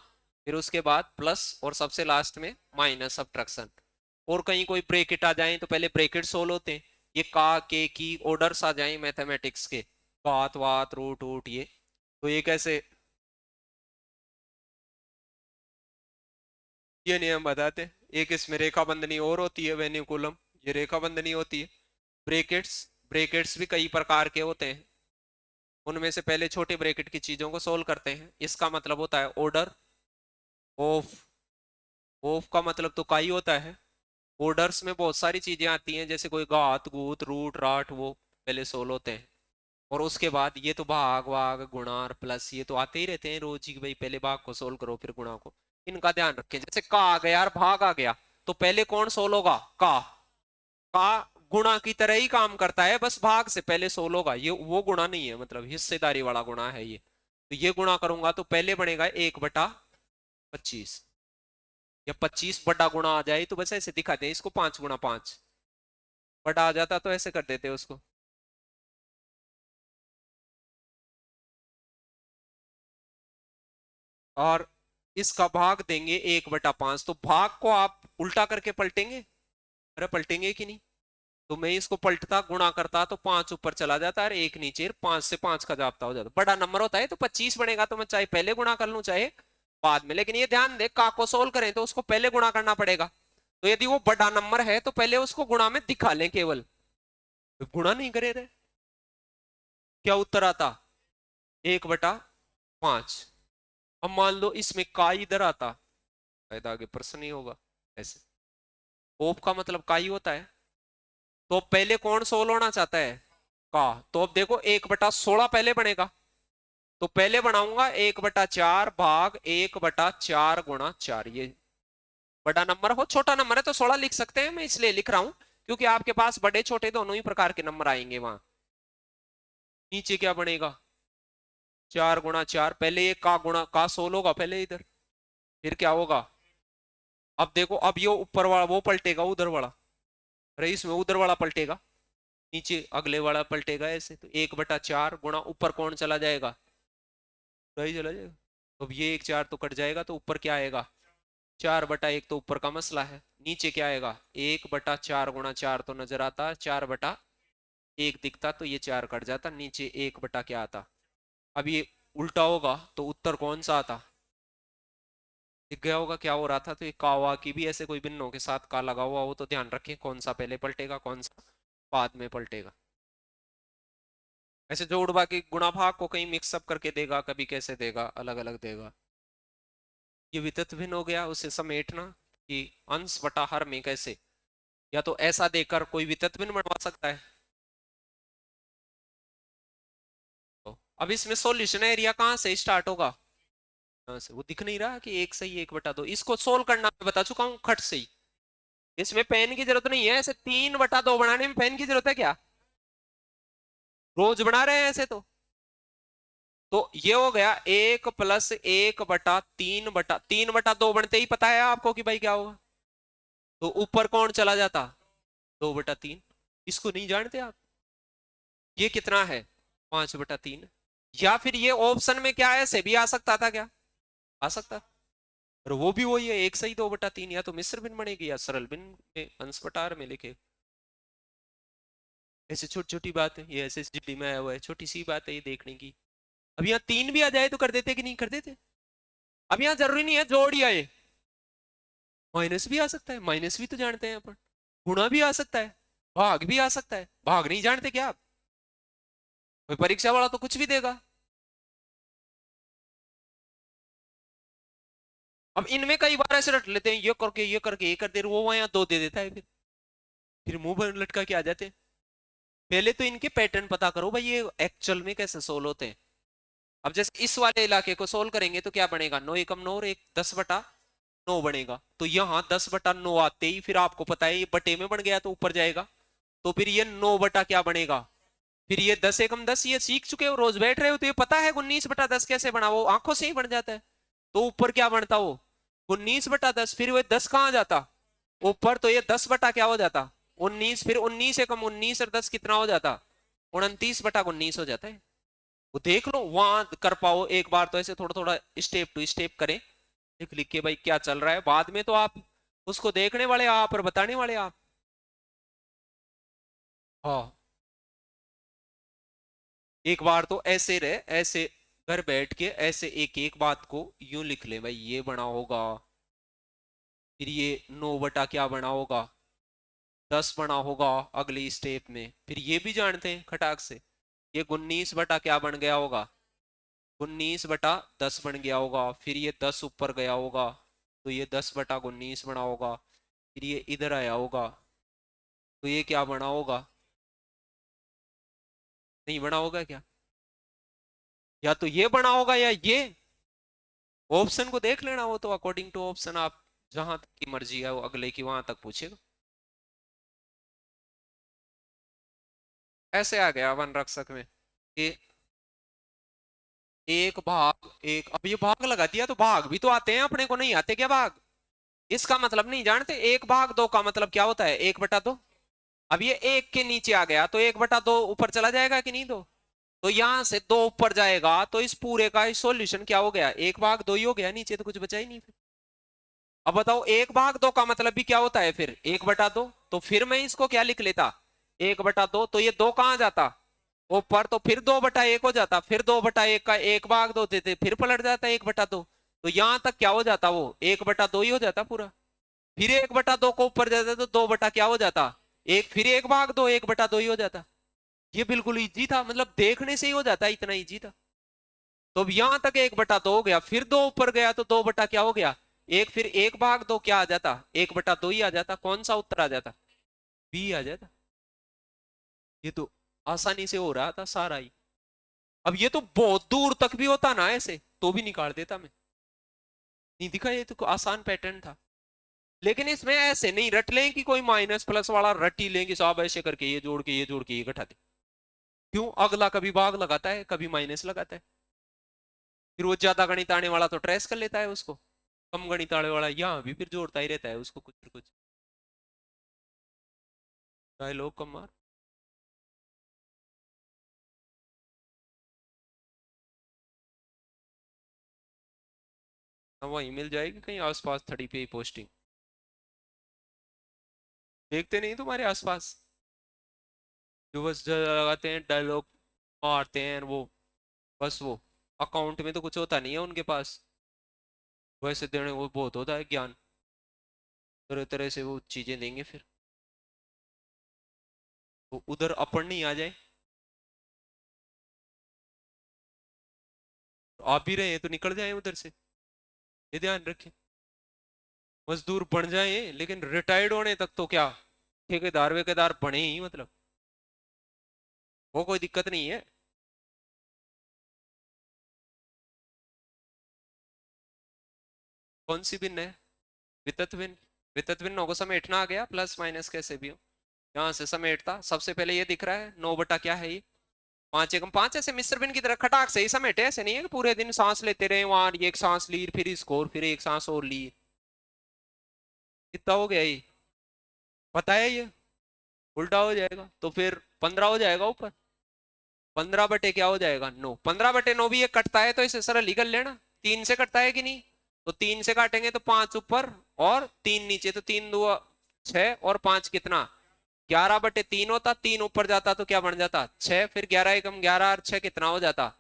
Speaker 1: फिर उसके बाद प्लस, और सबसे लास्ट में माइनस सब्ट्रैक्शन। और कहीं कोई ब्रेकेट आ जाए तो पहले ब्रेकेट 16 होते हैं। ये का के की ऑर्डर्स आ जाए मैथमेटिक्स के, बात वात रूट वूट, ये तो ये कैसे, ये नियम बताते हैं। एक इसमें रेखा बंधनी और होती है वेन्युकुलम, ये रेखा बंधनी होती है। ब्रेकेट्स, ब्रेकेट्स भी कई प्रकार के होते हैं, उनमें से पहले छोटे ब्रेकेट की चीजों को सोल्व करते हैं। इसका मतलब होता है ऑर्डर ऑफ, ऑफ का मतलब तो का ही होता है। ऑर्डर्स में बहुत सारी चीजें आती हैं, जैसे कोई घात गूत रूट राट, वो पहले सोल्व होते हैं। और उसके बाद ये तो भाग वाग गुणा और प्लस ये तो आते ही रहते हैं रोज ही, भाई पहले भाग को सोल्व करो फिर गुणा को। इनका ध्यान रखें, जैसे का आ गया और भाग आ गया तो पहले कौन सोल्व होगा, का गुणा की तरह ही काम करता है, बस भाग से पहले सोल्व होगा। ये वो गुणा नहीं है, मतलब हिस्सेदारी वाला गुणा है ये। तो ये गुणा करूंगा तो पहले बनेगा 1/25, या 25 बड़ा गुणा आ जाए तो बस ऐसे दिखाते हैं इसको, 5 × 5 बड़ा आ जाता तो ऐसे कर देते हैं उसको। और इसका भाग देंगे 1/5, तो भाग को आप उल्टा करके पलटेंगे, अरे पलटेंगे कि नहीं। तो मैं इसको पलटता गुणा करता तो 5 ऊपर चला जाता और 1 नीचे, 5 से 5 का जाप्ता हो जाता। बड़ा नंबर होता है तो 25 बनेगा, तो मैं चाहे पहले गुणा कर लूं चाहे बाद में, लेकिन ये ध्यान दे का को सोल्व करें तो उसको पहले गुणा करना पड़ेगा। तो यदि वो बड़ा नंबर है तो पहले उसको गुणा में दिखा लें केवल, तो गुणा नहीं करे रहे। क्या उत्तर आता, 1/5। अब मान लो इसमें का इधर आता, शायद आगे प्रश्न नहीं होगा ऐसे। ओप का मतलब का ही होता है, तो पहले कौन सोल्व होना चाहता है, का। तो अब देखो 1/16 पहले बनेगा, तो पहले बनाऊंगा 1/4 भाग 1/4 × 4, ये बड़ा नंबर हो छोटा नंबर है तो 16 लिख सकते हैं, मैं इसलिए लिख रहा हूं क्योंकि आपके पास बड़े छोटे दोनों ही प्रकार के नंबर आएंगे वहां। नीचे क्या बनेगा, 4 × 4, पहले ये का गुणा का 16 होगा पहले इधर, फिर क्या होगा, अब देखो अब ये ऊपर वाला वो पलटेगा उधर वाला, रईस में उधर वाला पलटेगा, नीचे अगले वाला पलटेगा, ऐसे तो 1/4 गुणा ऊपर कौन चला जाएगा, रही चला जाएगा। तो अब ये 1 4 तो कट जाएगा, तो ऊपर क्या आएगा, 4/1, तो ऊपर का मसला है। नीचे क्या आएगा, 1/4 × 4 तो नजर आता, 4/1 दिखता, तो ये 4 कट जाता, नीचे 1 क्या आता। अब ये उल्टा होगा तो उत्तर कौन सा आता, दिख गया होगा क्या हो रहा था। तो ये कावा की भी ऐसे कोई भिन्नों के साथ का लगा हुआ हो तो ध्यान रखें कौन सा पहले पलटेगा कौन सा बाद में पलटेगा। ऐसे जोड़ बाकी गुणा भाग को कहीं मिक्सअप करके देगा, कभी कैसे देगा, अलग अलग देगा। ये वितत भिन्न हो गया, उसे समेटना कि अंश बटा हर में कैसे, या तो ऐसा देकर कोई वितत भिन्न बनवा सकता है। तो अब इसमें सॉल्यूशन एरिया कहाँ से स्टार्ट होगा, कहाँ से, वो दिख नहीं रहा कि 1/1/2, इसको सोल्व करना मैं बता चुका हूँ खट से ही। इसमें पेन की जरूरत नहीं है, ऐसे 3/2 बनाने में पेन की जरूरत है क्या, रोज बना रहे हैं ऐसे तो ये हो गया 1+1/3/3/2 बनते ही पता है आपको कि भाई क्या होगा, तो ऊपर कौन चला जाता, 2/3। इसको नहीं जानते आप, ये कितना है 5/3। या फिर ये ऑप्शन में क्या है, ऐसे भी आ सकता था क्या, आ सकता, और वो भी वही है 1 सही 2/3, या तो मिश्र भिन्न बनेगी या सरल भिन्न में अंश बटा हर में लिखे। ऐसे छोटी छोटी बात है, ये ऐसे जीडी में आया हुआ है, छोटी सी बात है ये देखने की। अब यहाँ 3 भी आ जाए तो कर देते कि नहीं कर देते। अब यहाँ जरूरी नहीं है जोड़ ही आए, माइनस भी आ सकता है, माइनस भी तो जानते हैं अपन, गुणा भी आ सकता है, भाग भी आ सकता है, भाग नहीं जानते क्या आप, कोई परीक्षा वाला तो कुछ भी देगा। अब इनमें कई बार ऐसे रट लेते हैं, ये करके ये कर दे, वो वहां 2 दे देता है, फिर मुंह पर लटका के आ जाते हैं। पहले तो इनके पैटर्न पता करो भाई, ये एक्चुअल में कैसे सोल्व होते हैं। अब जैसे इस वाले इलाके को सोल्व करेंगे तो क्या बनेगा, 9 एकम 9 और 1 10/9 बनेगा। तो यहाँ 10/9 आते ही फिर आपको पता है ये बटे में बन गया तो ऊपर जाएगा, तो फिर ये 9 बटा क्या बनेगा, फिर ये 10 एकम 10, ये सीख चुके हो, रोज बैठ रहे हो तो ये पता है 19/10 कैसे बना, वो आंखों से ही बन जाता है। तो ऊपर क्या बनता वो 19/10, फिर वो 10 कहाँ जाता ऊपर, तो ये 10 बटा क्या हो जाता 19, फिर 19 एकम 19 और 10 कितना हो जाता 29/19 हो जाता है। वो देख लो वहां कर पाओ एक बार, तो ऐसे थोड़ा थोड़ा स्टेप टू स्टेप करें, लिख लिख के भाई क्या चल रहा है, बाद में तो आप उसको देखने वाले आप और बताने वाले आप। हाँ, एक बार तो ऐसे रहे, ऐसे घर बैठ के ऐसे एक एक बात को यूं लिख ले भाई, ये बना होगा, फिर ये 9 बटा क्या बना होगा 10 बना होगा अगली स्टेप में, फिर ये भी जानते हैं खटाक से, ये 19 बटा क्या बन गया होगा 19/10 बन गया होगा, फिर ये 10 ऊपर गया होगा तो ये 10/19 बना होगा, फिर ये इधर आया होगा तो ये क्या बना होगा, नहीं बना होगा क्या, या तो ये बना होगा या ये, ऑप्शन को देख लेना, वो तो अकॉर्डिंग टू ऑप्शन आप जहां तक की मर्जी है वो अगले की वहां तक पूछेगा। ऐसे आ गया वन रक्षक में कि एक भाग एक, अब ये भाग लगा दिया तो भाग भी तो आते हैं अपने को, नहीं आते क्या भाग, इसका मतलब नहीं जानते, 1/2 का मतलब क्या होता है 1/2। अब ये 1 के नीचे आ गया तो 1/2 ऊपर चला जाएगा कि नहीं, दो तो यहां से 2 ऊपर जाएगा तो इस पूरे का सॉल्यूशन क्या हो गया 1/2 ही हो गया, नीचे तो कुछ बचा ही नहीं फिर। अब बताओ 1/2 का मतलब भी क्या होता है फिर 1/2, तो फिर मैं इसको क्या लिख लेता 1/2, तो ये 2 कहां जाता ऊपर, तो फिर 2/1 हो जाता, फिर 2/1 का 1/2 देते फिर पलट जाता 1/2, तो यहां तक क्या हो जाता वो 1/2 ही हो जाता पूरा, फिर 1/2 को ऊपर जाता तो 2 बटा क्या हो जाता एक, फिर 1/2 1/2 ही हो जाता। ये बिल्कुल इजी था, मतलब देखने से ही हो जाता, इतना इजी था। तो अब यहां तक 1/2 हो गया, फिर 2 ऊपर गया तो 2 बटा क्या हो गया एक, फिर 1/2 क्या आ जाता 1/2 ही आ जाता, कौन सा उत्तर आ जाता बी आ जाता। ये तो आसानी से हो रहा था सारा ही। अब ये तो बहुत दूर तक भी होता ना ऐसे तो भी निकाल देता मैं, नहीं दिखा, ये तो आसान पैटर्न था। लेकिन इसमें ऐसे नहीं रट लें कि कोई माइनस प्लस वाला रट ही लेंगे साहब, ऐसे करके ये जोड़ के ये जोड़ के ये घटा दे, क्यों, अगला कभी भाग लगाता है कभी माइनस लगाता है, फिर वो ज्यादा गणित आने वाला तो ट्रेस कर लेता है उसको, कम गणित आने वाला यहाँ भी फिर जोड़ता ही रहता है उसको कुछ न कुछ, डायलॉग कम मार। हाँ, वहीं मिल जाएगी कहीं आसपास 30 पे ही पोस्टिंग, देखते नहीं तुम्हारे आसपास जो बस लगाते हैं डायलॉग मारते हैं वो, बस वो अकाउंट में तो कुछ होता नहीं है उनके पास, वैसे देने वो बहुत होता है ज्ञान, तरह तरह से वो चीजें देंगे फिर, तो उधर अपन नहीं आ जाए, तो आप भी रहे तो निकल जाए उधर से, ये ध्यान रखें। मजदूर बन जाए लेकिन रिटायर्ड होने तक तो क्या ठेकेदार वेकेदार बने ही, मतलब वो कोई दिक्कत नहीं है। कौन सी भिन्न है, वितत भिन्न, वितत भिन्नों को समेटना आ गया, प्लस माइनस कैसे भी हो, यहाँ से समेटता सबसे पहले ये दिख रहा है 9 बटा क्या है ये 5 एकम 5, ऐसे मिस्र बिन की तरह खटाक से ही समेटे, ऐसे नहीं है कि पूरे दिन सांस लेते रहे, वहां ये एक सांस ली फिर इसको और फिर एक सांस और ली, कितना हो गया ये पता है, ये उल्टा हो जाएगा तो फिर 15 हो जाएगा ऊपर, 15 बटे क्या हो जाएगा 9, 15/9 भी ये कटता है तो इसे सरल ही कर लेना, 3 से कटता है कि नहीं, तो 3 से काटेंगे तो 5 ऊपर और 3 नीचे, तो 3 2 6 और 5 कितना 11/3 होता, 3 ऊपर जाता तो क्या बन जाता 6, फिर 11 एकम 11 और 6 कितना हो जाता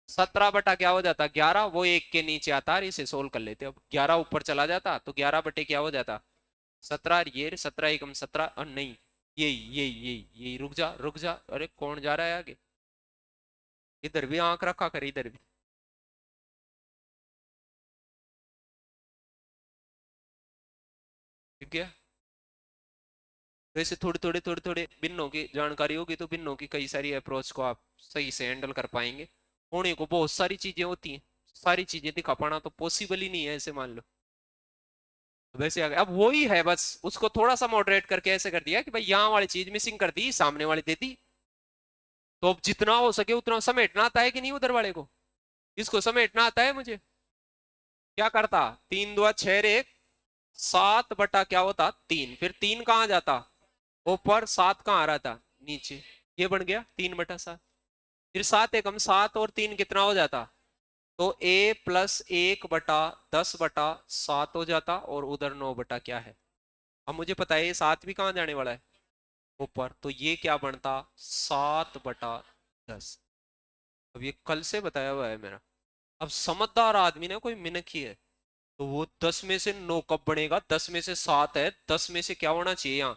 Speaker 1: 17 बटा क्या हो जाता 11, वो एक के नीचे आता है, इसे सोल्व कर लेते, अब 11 ऊपर चला जाता तो 11 बटे क्या हो जाता 17, ये 17 एकम 17, और नहीं ये रुक जा रुक जा, अरे कौन जा रहा है आगे, इधर भी आंख रखा कर, इधर भी ठीक है, वैसे थोड़ी थोड़ी भिन्नों की जानकारी होगी तो भिन्नों की कई सारी अप्रोच को आप सही से हैंडल कर पाएंगे। होने को बहुत सारी चीजें होती हैं, सारी चीजें दिखा पाना तो पॉसिबल ही नहीं है, ऐसे मान लो। वैसे अब वही है, बस उसको थोड़ा सा मॉडरेट करके ऐसे कर दिया कि भाई यहाँ वाली चीज मिसिंग कर दी, सामने वाली दे दी। तो अब जितना हो सके उतना समेटना आता है कि नहीं उधर वाले को? इसको समेटना आता है मुझे। क्या करता, 3 2 6 रे 7 बटा क्या होता 3, फिर 3 कहाँ जाता ऊपर, 7 कहाँ आ रहा था नीचे। ये बन गया 3 बटा 7। फिर 7 एकम 7 और 3 कितना हो जाता, तो A+1/10/7 हो जाता, और उधर 9 बटा क्या है। अब मुझे पता है ये 7 भी कहाँ जाने वाला है ऊपर, तो ये क्या बनता 7/10। अब ये कल से बताया हुआ है मेरा। अब समझदार आदमी ना कोई मिनख ही है, तो वो 10 में से 9 कब बनेगा, 10 में से 7 है, 10 में से क्या होना चाहिए यहाँ,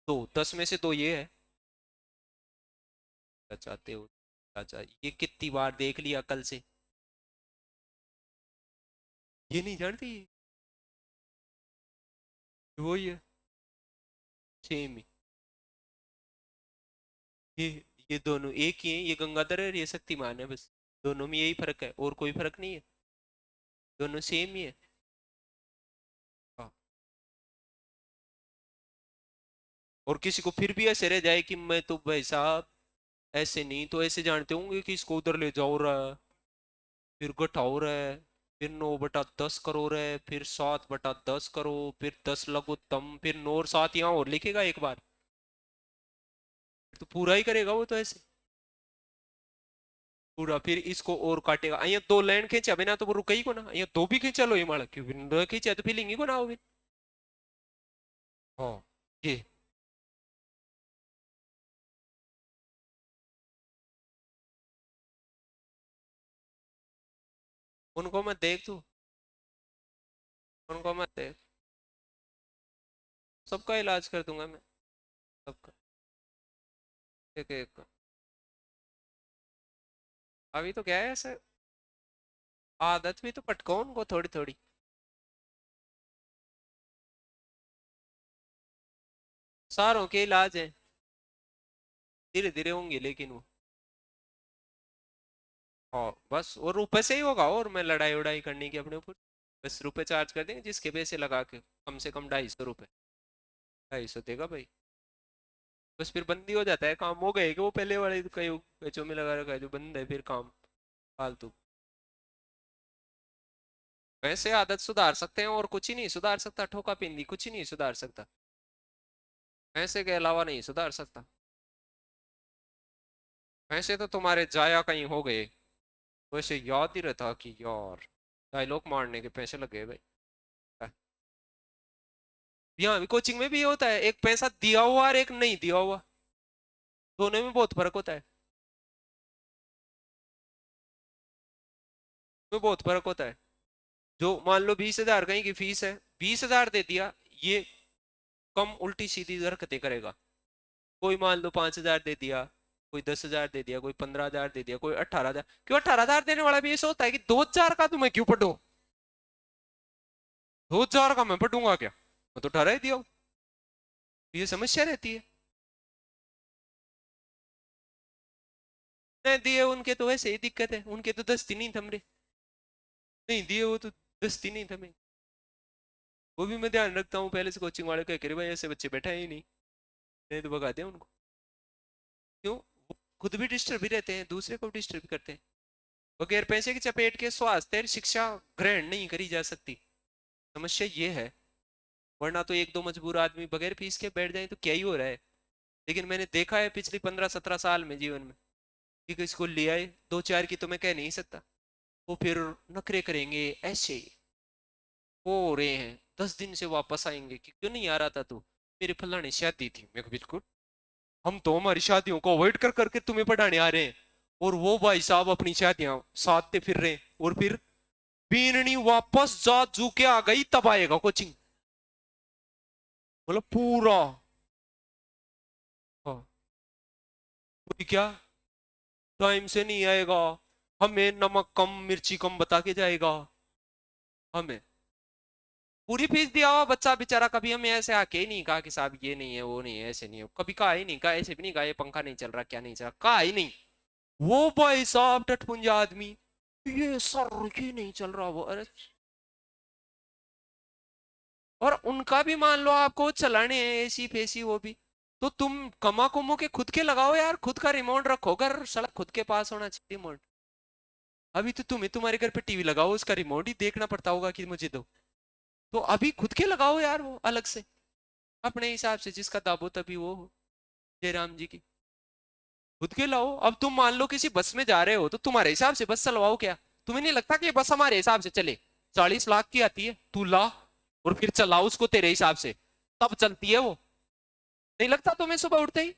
Speaker 1: 2, 10 में से 2 ये है। क्या चाहते हो चाचा, ये कितनी बार देख लिया कल से, ये नहीं जानती, वही है, सेम ही। ये ये दोनों एक ही है, ये गंगाधर है और ये शक्तिमान है, बस दोनों में यही फर्क है, और कोई फर्क नहीं है, दोनों सेम ही है। हाँ। और किसी को फिर भी ऐसे रह जाए कि मैं तो भाई साहब ऐसे नहीं, तो ऐसे जानते होंगे कि इसको उधर ले जाओ रहा है, फिर घटाओ रहा है, फिर 9/10 करो रहा है, फिर 7/10 करो, फिर 10 लघुत्तम, फिर 9 और 7 यहाँ और लिखेगा एक बार, तो पूरा ही करेगा वो तो ऐसे पूरा। फिर इसको और काटेगा, અહીંયા 2 लाइन खींचा बिना तो वो रुके ही को ना, અહીંયા 2 भी खींचा लो ये माड़ा, क्यों बिन दो खींचा तो फीलिंग ही को ना हो बिन। हाँ ये उनको मत देख तू, उनको मत देख, सबका इलाज कर दूंगा मैं, सबका एक एक का। अभी तो क्या है ऐसे, आदत भी तो पटको उनको थोड़ी थोड़ी। सारों के इलाज है, धीरे धीरे होंगे लेकिन वो। हाँ बस, और रुपए से ही होगा, और मैं लड़ाई उड़ाई करने की अपने ऊपर, बस रुपए चार्ज कर देंगे जिसके पैसे लगा के, कम से कम 250 रुपये, 250 देगा भाई, बस फिर बंदी हो जाता है काम, हो गए कि वो पहले वाले कई पैचों में लगा रखा है जो बंद है, फिर काम फालतू। वैसे आदत सुधार सकते हैं, और कुछ ही नहीं सुधार सकता, ठोका पिंदी कुछ ही नहीं सुधार सकता, पैसे के अलावा नहीं सुधार सकता। पैसे तो तुम्हारे जाया कहीं हो गए, वैसे याद ही रहता कि यार डायलॉग मारने के पैसे लगे भाई। यहाँ भी कोचिंग में भी ये होता है, एक पैसा दिया हुआ और एक नहीं दिया हुआ, दोनों में बहुत फर्क होता है, में बहुत फर्क होता है। जो मान लो 20,000 कहीं की फीस है, 20,000 दे दिया, ये कम उल्टी सीधी हरकतें करेगा। कोई मान लो 5,000 दे दिया, कोई 10,000 दे दिया, कोई 15,000 दे दिया, कोई 18,000, क्यों 18,000 देने वाला भी ये सोचता है कि 2,000 का तो मैं क्यों पढ़ूं, 2,000 का मैं पढ़ूंगा क्या, मैं तो 18 ही दिया हूं। ये समस्या रहती है। नहीं दिए उनके तो वैसे ही दिक्कत है, उनके तो दस्ती नहीं थम रहे, नहीं दिए वो तो दस्ती नहीं थमे। वो भी मैं ध्यान रखता हूँ पहले से, कोचिंग वाले कह करे भाई ऐसे बच्चे बैठे ही नहीं, नहीं तो भगाते हैं उनको। क्यों, वो खुद भी डिस्टर्ब ही रहते हैं, दूसरे को डिस्टर्ब करते हैं। बगैर पैसे की चपेट के स्वास्थ्य शिक्षा ग्रहण नहीं करी जा सकती, समस्या ये है। वरना तो एक दो मजबूर आदमी बगैर फीस के बैठ जाए तो क्या ही हो रहा है। लेकिन मैंने देखा है पिछली 15 17 साल में जीवन में कि किसी को ले आए, 2 4 की तो मैं कह नहीं सकता, वो फिर नखरे करेंगे ऐसे हो रहे हैं, 10 दिन से वापस आएंगे कि क्यों नहीं आ रहा था तू, मेरे फलाने शादी थी, मैं कहा, बिल्कुल हम तो हमारी शादियों को अवॉइड कर करके तुम्हें पढ़ाने आ रहे हैं, और वो भाई साहब अपनी शादियां साधते फिर रहे हैं, और फिर बीननी वापस जा जू के आ गई तब आएगा कोचिंग, मतलब पूरा। हाँ, कोई क्या टाइम से नहीं आएगा, हमें नमक कम मिर्ची कम बता के जाएगा हमें, पूरी फीस दिया हुआ बच्चा बेचारा, कभी हमें ऐसे आके ही नहीं कहा कि साहब ये नहीं है वो नहीं है ऐसे नहीं है, कभी कहा ही नहीं, कहा ऐसे भी नहीं कहा ये पंखा नहीं चल रहा क्या नहीं चल रहा, कहा ही नहीं। वो भाई साहब टटपुंजा आदमी, ये सर ये नहीं चल रहा वो, अरे। और उनका भी मान लो आपको चलाने हैं एसी फेसी वो भी, तो तुम कमा कुमो के खुद के लगाओ यार, खुद का रिमोट रखो, घर सड़क खुद के पास होना चाहिए रिमोट। अभी तो तुम्हें तुम्हारे घर पे टीवी लगाओ, उसका रिमोट ही देखना पड़ता होगा कि मुझे दो, तो अभी खुद के लगाओ यार वो अलग से, अपने हिसाब से जिसका दाबो तभी वो हो। जयराम जी की खुद के लाओ। अब तुम मान लो किसी बस में जा रहे हो तो तुम्हारे हिसाब से बस चलवाओ क्या? तुम्हें नहीं लगता कि ये बस हमारे हिसाब से चले? 40 लाख की आती है, तू ला और फिर चलाओ उसको तेरे हिसाब से, तब चलती है वो। नहीं लगता तुम्हें सुबह उठते ही कि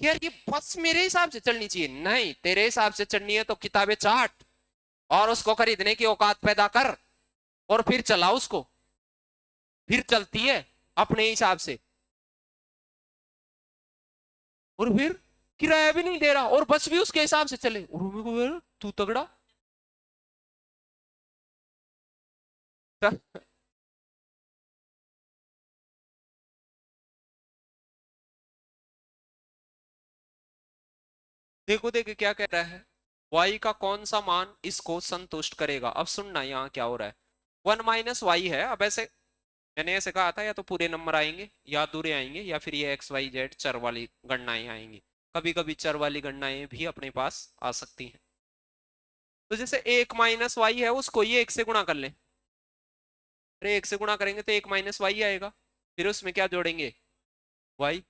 Speaker 1: यार ये बस मेरे हिसाब से चलनी चाहिए? नहीं, तेरे हिसाब से चलनी है तो किताबें चाट और उसको खरीदने की औकात पैदा कर और फिर चलाओ उसको, फिर चलती है अपने हिसाब से। और फिर किराया भी नहीं दे रहा और बस भी उसके हिसाब से चले, और मेरे को यार, तू तगड़ा। देखो देखो क्या कह रहा है, y का कौन सा मान इसको संतुष्ट करेगा? अब सुनना यहाँ क्या हो रहा है। 1 - y है। अब ऐसे मैंने ऐसे कहा था, या तो पूरे नंबर आएंगे या अधूरे आएंगे या फिर ये x y z चर वाली गणनाएं आएंगी। कभी कभी चर वाली गणनाएं भी अपने पास आ सकती हैं। तो जैसे 1 - y है, उसको ये 1 से गुणा कर ले। अरे 1 से गुणा करेंगे तो 1 - y आएगा, फिर उसमें क्या जोड़ेंगे? y।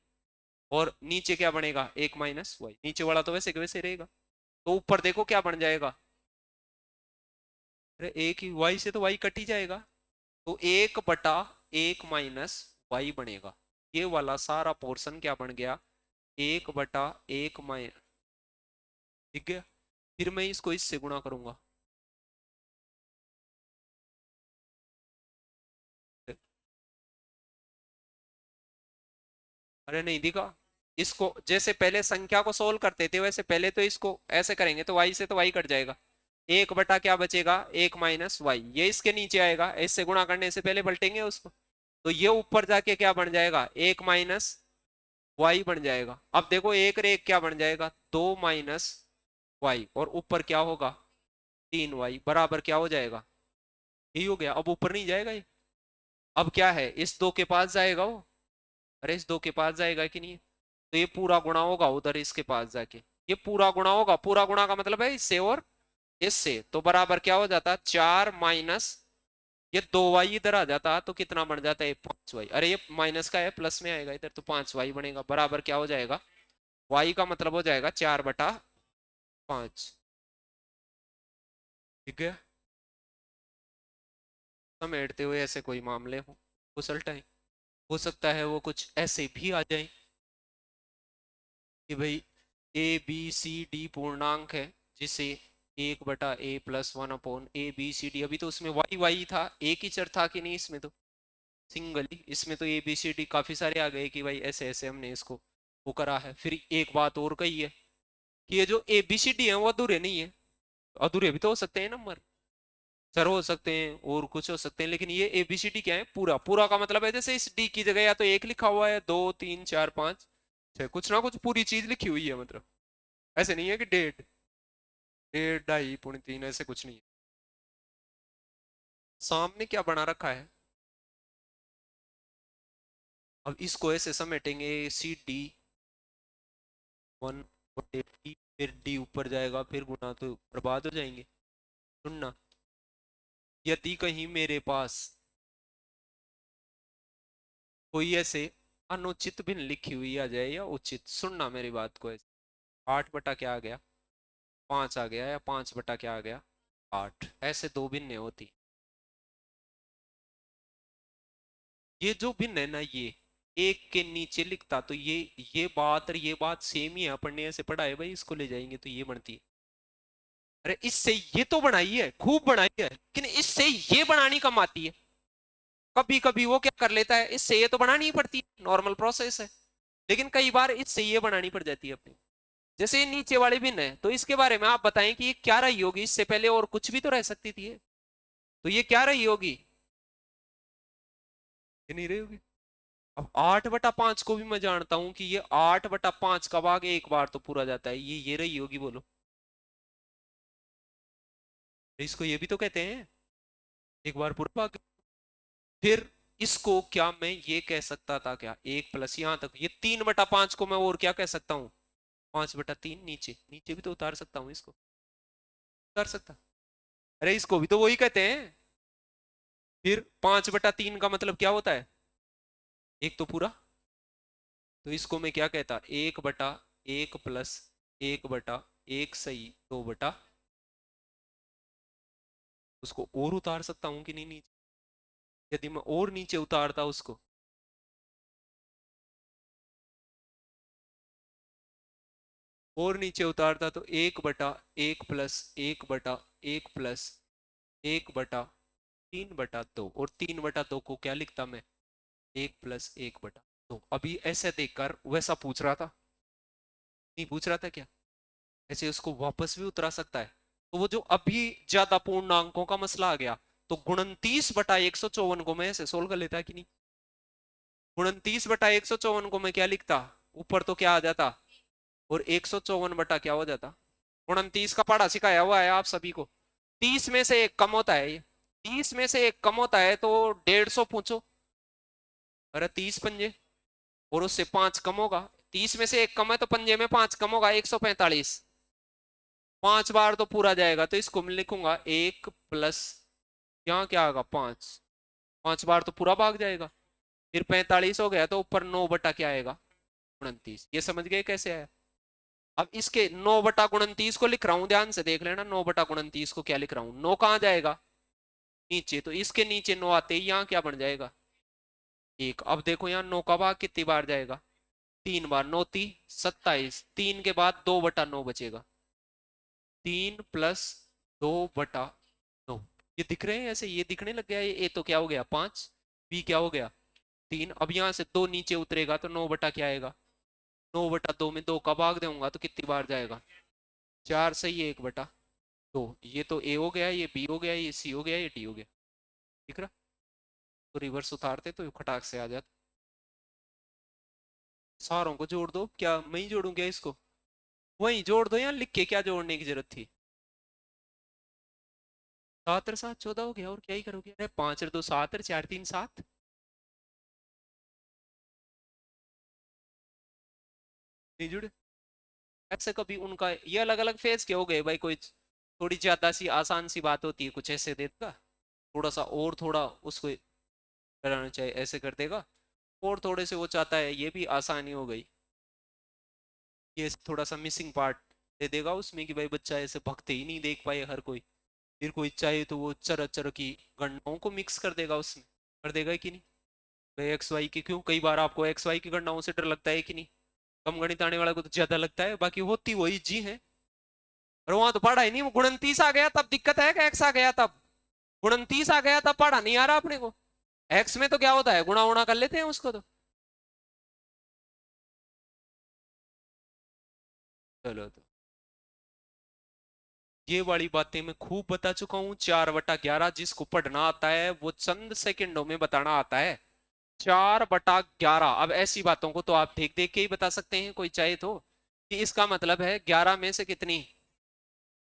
Speaker 1: और नीचे क्या बनेगा? 1 - y, नीचे वाला तो वैसे के वैसे रहेगा। तो ऊपर देखो क्या बन जाएगा। अरे एक ही y से तो y कट ही जाएगा, तो 1/1 - y बनेगा। ये वाला सारा पोर्शन क्या बन गया? 1/1 ठीक है। फिर मैं इसको इससे गुणा करूंगा। अरे नहीं दिखा। इसको जैसे पहले संख्या को सोल्व करते थे वैसे पहले तो इसको ऐसे करेंगे तो y से तो y कट जाएगा। 1 बटा क्या बचेगा? 1 - y, ये इसके नीचे आएगा, इससे गुणा करने से पहले पलटेंगे उसको, तो ये ऊपर जाके क्या बन जाएगा? 1 - y बन जाएगा। अब देखो एक रे एक क्या बन जाएगा? 2 - y, और ऊपर क्या होगा? 3y बराबर क्या हो जाएगा? यही हो गया। अब ऊपर नहीं जाएगा ये, अब क्या है? इस 2 के पास जाएगा वो। अरे इस 2 के पास जाएगा कि नहीं? तो ये पूरा गुणा होगा उधर इसके पास जाके, ये पूरा गुणा होगा। पूरा गुणा का मतलब है इससे और इससे, तो बराबर क्या हो जाता? 4 माइनस ये 2y इधर आ जाता तो कितना बन जाता है? 5y। अरे ये माइनस का है, प्लस में आएगा इधर, तो 5y बनेगा। बराबर क्या हो जाएगा? y का मतलब हो जाएगा 4/5। ठीक है। समेटते हुए ऐसे कोई मामले हो उसल टाइम, हो सकता है वो कुछ ऐसे भी आ जाए कि भाई ABCD पूर्णांक है, जिसे 1/a+1/ABCD, अभी तो उसमें y था, एक ही चर था कि नहीं इसमें तो सिंगल ही, इसमें तो ABCD काफी सारे आ गए कि भाई ऐसे ऐसे हमने इसको वो करा है। फिर एक बात और कही है कि ये जो ABCD है वो अधूरे नहीं है, अधूरे भी तो हो सकते हैं नंबर, चर हो सकते हैं और कुछ हो सकते हैं, लेकिन ये ABCD क्या है? पूरा। पूरा का मतलब है जैसे इस D की जगह या तो 1 लिखा हुआ है, 2 3 4 5 6, कुछ ना कुछ पूरी चीज लिखी हुई है, मतलब ऐसे नहीं है कि 1.5 1.5 2.5 3 ऐसे कुछ नहीं है। सामने क्या बना रखा है? अब इसको ऐसे समेटेंगे, CD 1/D, फिर D ऊपर जाएगा, फिर गुना, तो बर्बाद हो जाएंगे। सुनना, यदि कहीं मेरे पास कोई ऐसे अनुचित भिन्न लिखी हुई आ जाए या उचित, सुनना मेरी बात को, ऐसे 8 बटा क्या आ गया? 5 आ गया, या 5 बटा क्या आ गया? 8, ऐसे दो भिन्न होती। ये जो भिन्न है ना, ये एक के नीचे लिखता तो ये बात और ये बात सेम ही है, अपन ने ऐसे पढ़ा है भाई, इसको ले जाएंगे तो ये बनती है। अरे इससे ये तो बनाई है, खूब बनाई है, लेकिन इससे ये बनानी कम आती है। कभी कभी वो क्या कर लेता है, इससे ये तो बनानी ही पड़ती है, नॉर्मल प्रोसेस है, लेकिन कई बार इससे ये बनानी पड़ जाती है अपनी। जैसे ये नीचे वाली भिन्न है, तो इसके बारे में आप बताएं कि ये क्या रही होगी? इससे पहले और कुछ भी तो रह सकती थी ये, तो ये क्या रही होगी? ये नहीं रही होगी। अब 8/5 को भी मैं जानता हूं कि ये 8/5 का भाग एक बार तो पूरा जाता है, ये रही होगी, बोलो। इसको ये भी तो कहते हैं एक बार पूरा भाग। फिर इसको क्या मैं ये कह सकता था क्या, 1 प्लस यहां तक, ये 3/5 को मैं और क्या कह सकता हूँ, 5/3 नीचे, नीचे भी तो उतार सकता हूँ इसको, उतार सकता। अरे इसको भी तो वही कहते हैं। फिर 5/3 का मतलब क्या होता है, एक तो पूरा, तो इसको मैं क्या कहता, 1/1 प्लस 1/1 सही 2 उसको और उतार सकता हूँ कि नहीं नीचे, यदि मैं और नीचे उतारता उसको, और नीचे उतारता तो 1/1 प्लस 1/1 प्लस 1/3/2, और 3/2 को क्या लिखता मैं, 1+1/2। अभी ऐसे देखकर वैसा पूछ रहा था, नहीं पूछ रहा था क्या, ऐसे उसको वापस भी उतरा सकता है। तो वो जो अभी ज्यादा पूर्णांकों का मसला आ गया, तो 29/154 को मैं ऐसे सोल्व कर लेता कि नहीं, 29/154 को मैं क्या लिखता, ऊपर तो क्या आ जाता, और 154 क्या हो जाता, 29 का पढ़ा सिखाया हुआ है आप सभी को, 30 में से एक कम होता है ये, 30 में से एक कम होता है तो 150 पूछो, अरे 30 पंजे, और उससे 5 कम होगा, 30 में से एक कम है तो पंजे में 5 कम होगा, 145, 5 बार तो पूरा जाएगा, तो इसको मैं लिखूंगा 1 प्लस, यहाँ क्या आएगा 5, 5 बार तो पूरा भाग जाएगा, फिर 45 हो गया तो ऊपर 9 क्या आएगा, 29। ये समझ गए कैसे आया। अब इसके 9/29 को लिख रहा हूं, ध्यान से देख लेना, 9/29 को क्या लिख रहा हूं, 9 कहाँ जाएगा नीचे, तो इसके नीचे 9 आते ही यहाँ क्या बन जाएगा, एक। अब देखो यहाँ 9 का भाग कितनी बार जाएगा, 3 बार, 9×3 = 27, 3 के बाद 2/9 बचेगा, 3+2/9, ये दिख रहे हैं ऐसे, ये दिखने लग गया, ये ए तो क्या हो गया 5, बी क्या हो गया 3, अब यहाँ से 2 नीचे उतरेगा तो 9 क्या आएगा, 9/2 में 2 का भाग दूंगा तो कितनी बार जाएगा, 4 सही 1/2, ये तो ए हो गया, ये बी हो गया, ये सी हो गया, ये डी हो गया, दिख रहा, तो रिवर्स उतारते तो खटाक से आ जाता। सारों को जोड़ दो, क्या मैं ही जोड़ू क्या इसको, वही जोड़ दो, यहाँ लिख के क्या जोड़ने की जरूरत थी, 7 और 7 14 हो गया, और क्या ही करोगे, अरे 5 और 2 7 और 4 3 7, नहीं जुड़े। ऐसे कभी उनका ये अलग अलग फेज के हो गए भाई, कोई थोड़ी ज्यादा सी आसान सी बात होती है कुछ ऐसे देगा, थोड़ा सा और थोड़ा उसको कराना चाहिए ऐसे कर देगा, और थोड़े से वो चाहता है ये भी आसानी हो गई, ये थोड़ा सा मिसिंग पार्ट दे देगा उसमें कि भाई बच्चा ऐसे भगते ही नहीं देख पाए हर कोई, फिर कोई चाहे तो वो चर चर की गणनाओं को मिक्स कर देगा उसमें, कर देगा कि नहीं भाई, एक्स वाई की क्यों, कई बार आपको एक्स वाई की गणनाओं से डर लगता है कि नहीं, कम गणित आने वाला को तो ज्यादा लगता है, बाकी होती वही जी है, और वहां तो पढ़ा ही नहीं, वो 29 आ गया तब दिक्कत है, एक्स आ गया तब, 29 आ गया तब पढ़ा नहीं आ रहा अपने को, एक्स में तो क्या होता है गुणा उणा कर लेते हैं उसको तो, चलो तो ये वाली बातें मैं खूब बता चुका हूं, 4/11 जिसको पढ़ना आता है वो चंद सेकंडों में बताना आता है, 4/11। अब ऐसी बातों को तो आप देख देख के ही बता सकते हैं कोई चाहे तो, कि इसका मतलब है 11 में से कितनी,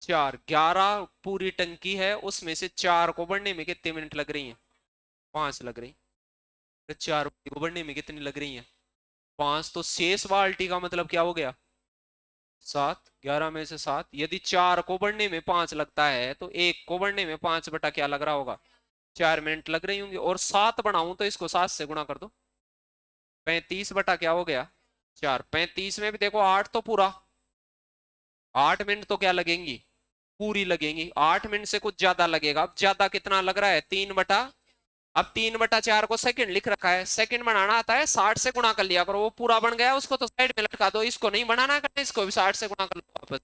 Speaker 1: 4, 11 पूरी टंकी है, उसमें से 4 को बढ़ने में कितने मिनट लग रही हैं, 5 लग रही, तो 4 को बढ़ने में कितनी लग रही हैं, 5, तो शेष बाल्टी का मतलब क्या हो गया 7, 11 में से 7, यदि 4 को बढ़ने में 5 लगता है तो 1 को बढ़ने में 5 क्या लग रहा होगा, 4 मिनट लग रही होंगी, और 7 बनाऊं तो इसको 7 से गुणा कर दो, 35 क्या हो गया 4, 35 में भी देखो 8 तो पूरा, 8 मिनट तो क्या लगेंगी, पूरी लगेंगी, 8 मिनट से कुछ ज्यादा लगेगा, अब ज्यादा कितना लग रहा है 3 अब 3/4 को सेकंड लिख रखा है, सेकंड बनाना आता है 60 से गुणा कर लिया करो, वो पूरा बन गया उसको तो साइड में लटका दो, इसको नहीं बनाना करना, इसको भी 60 से गुणा कर लो वापस,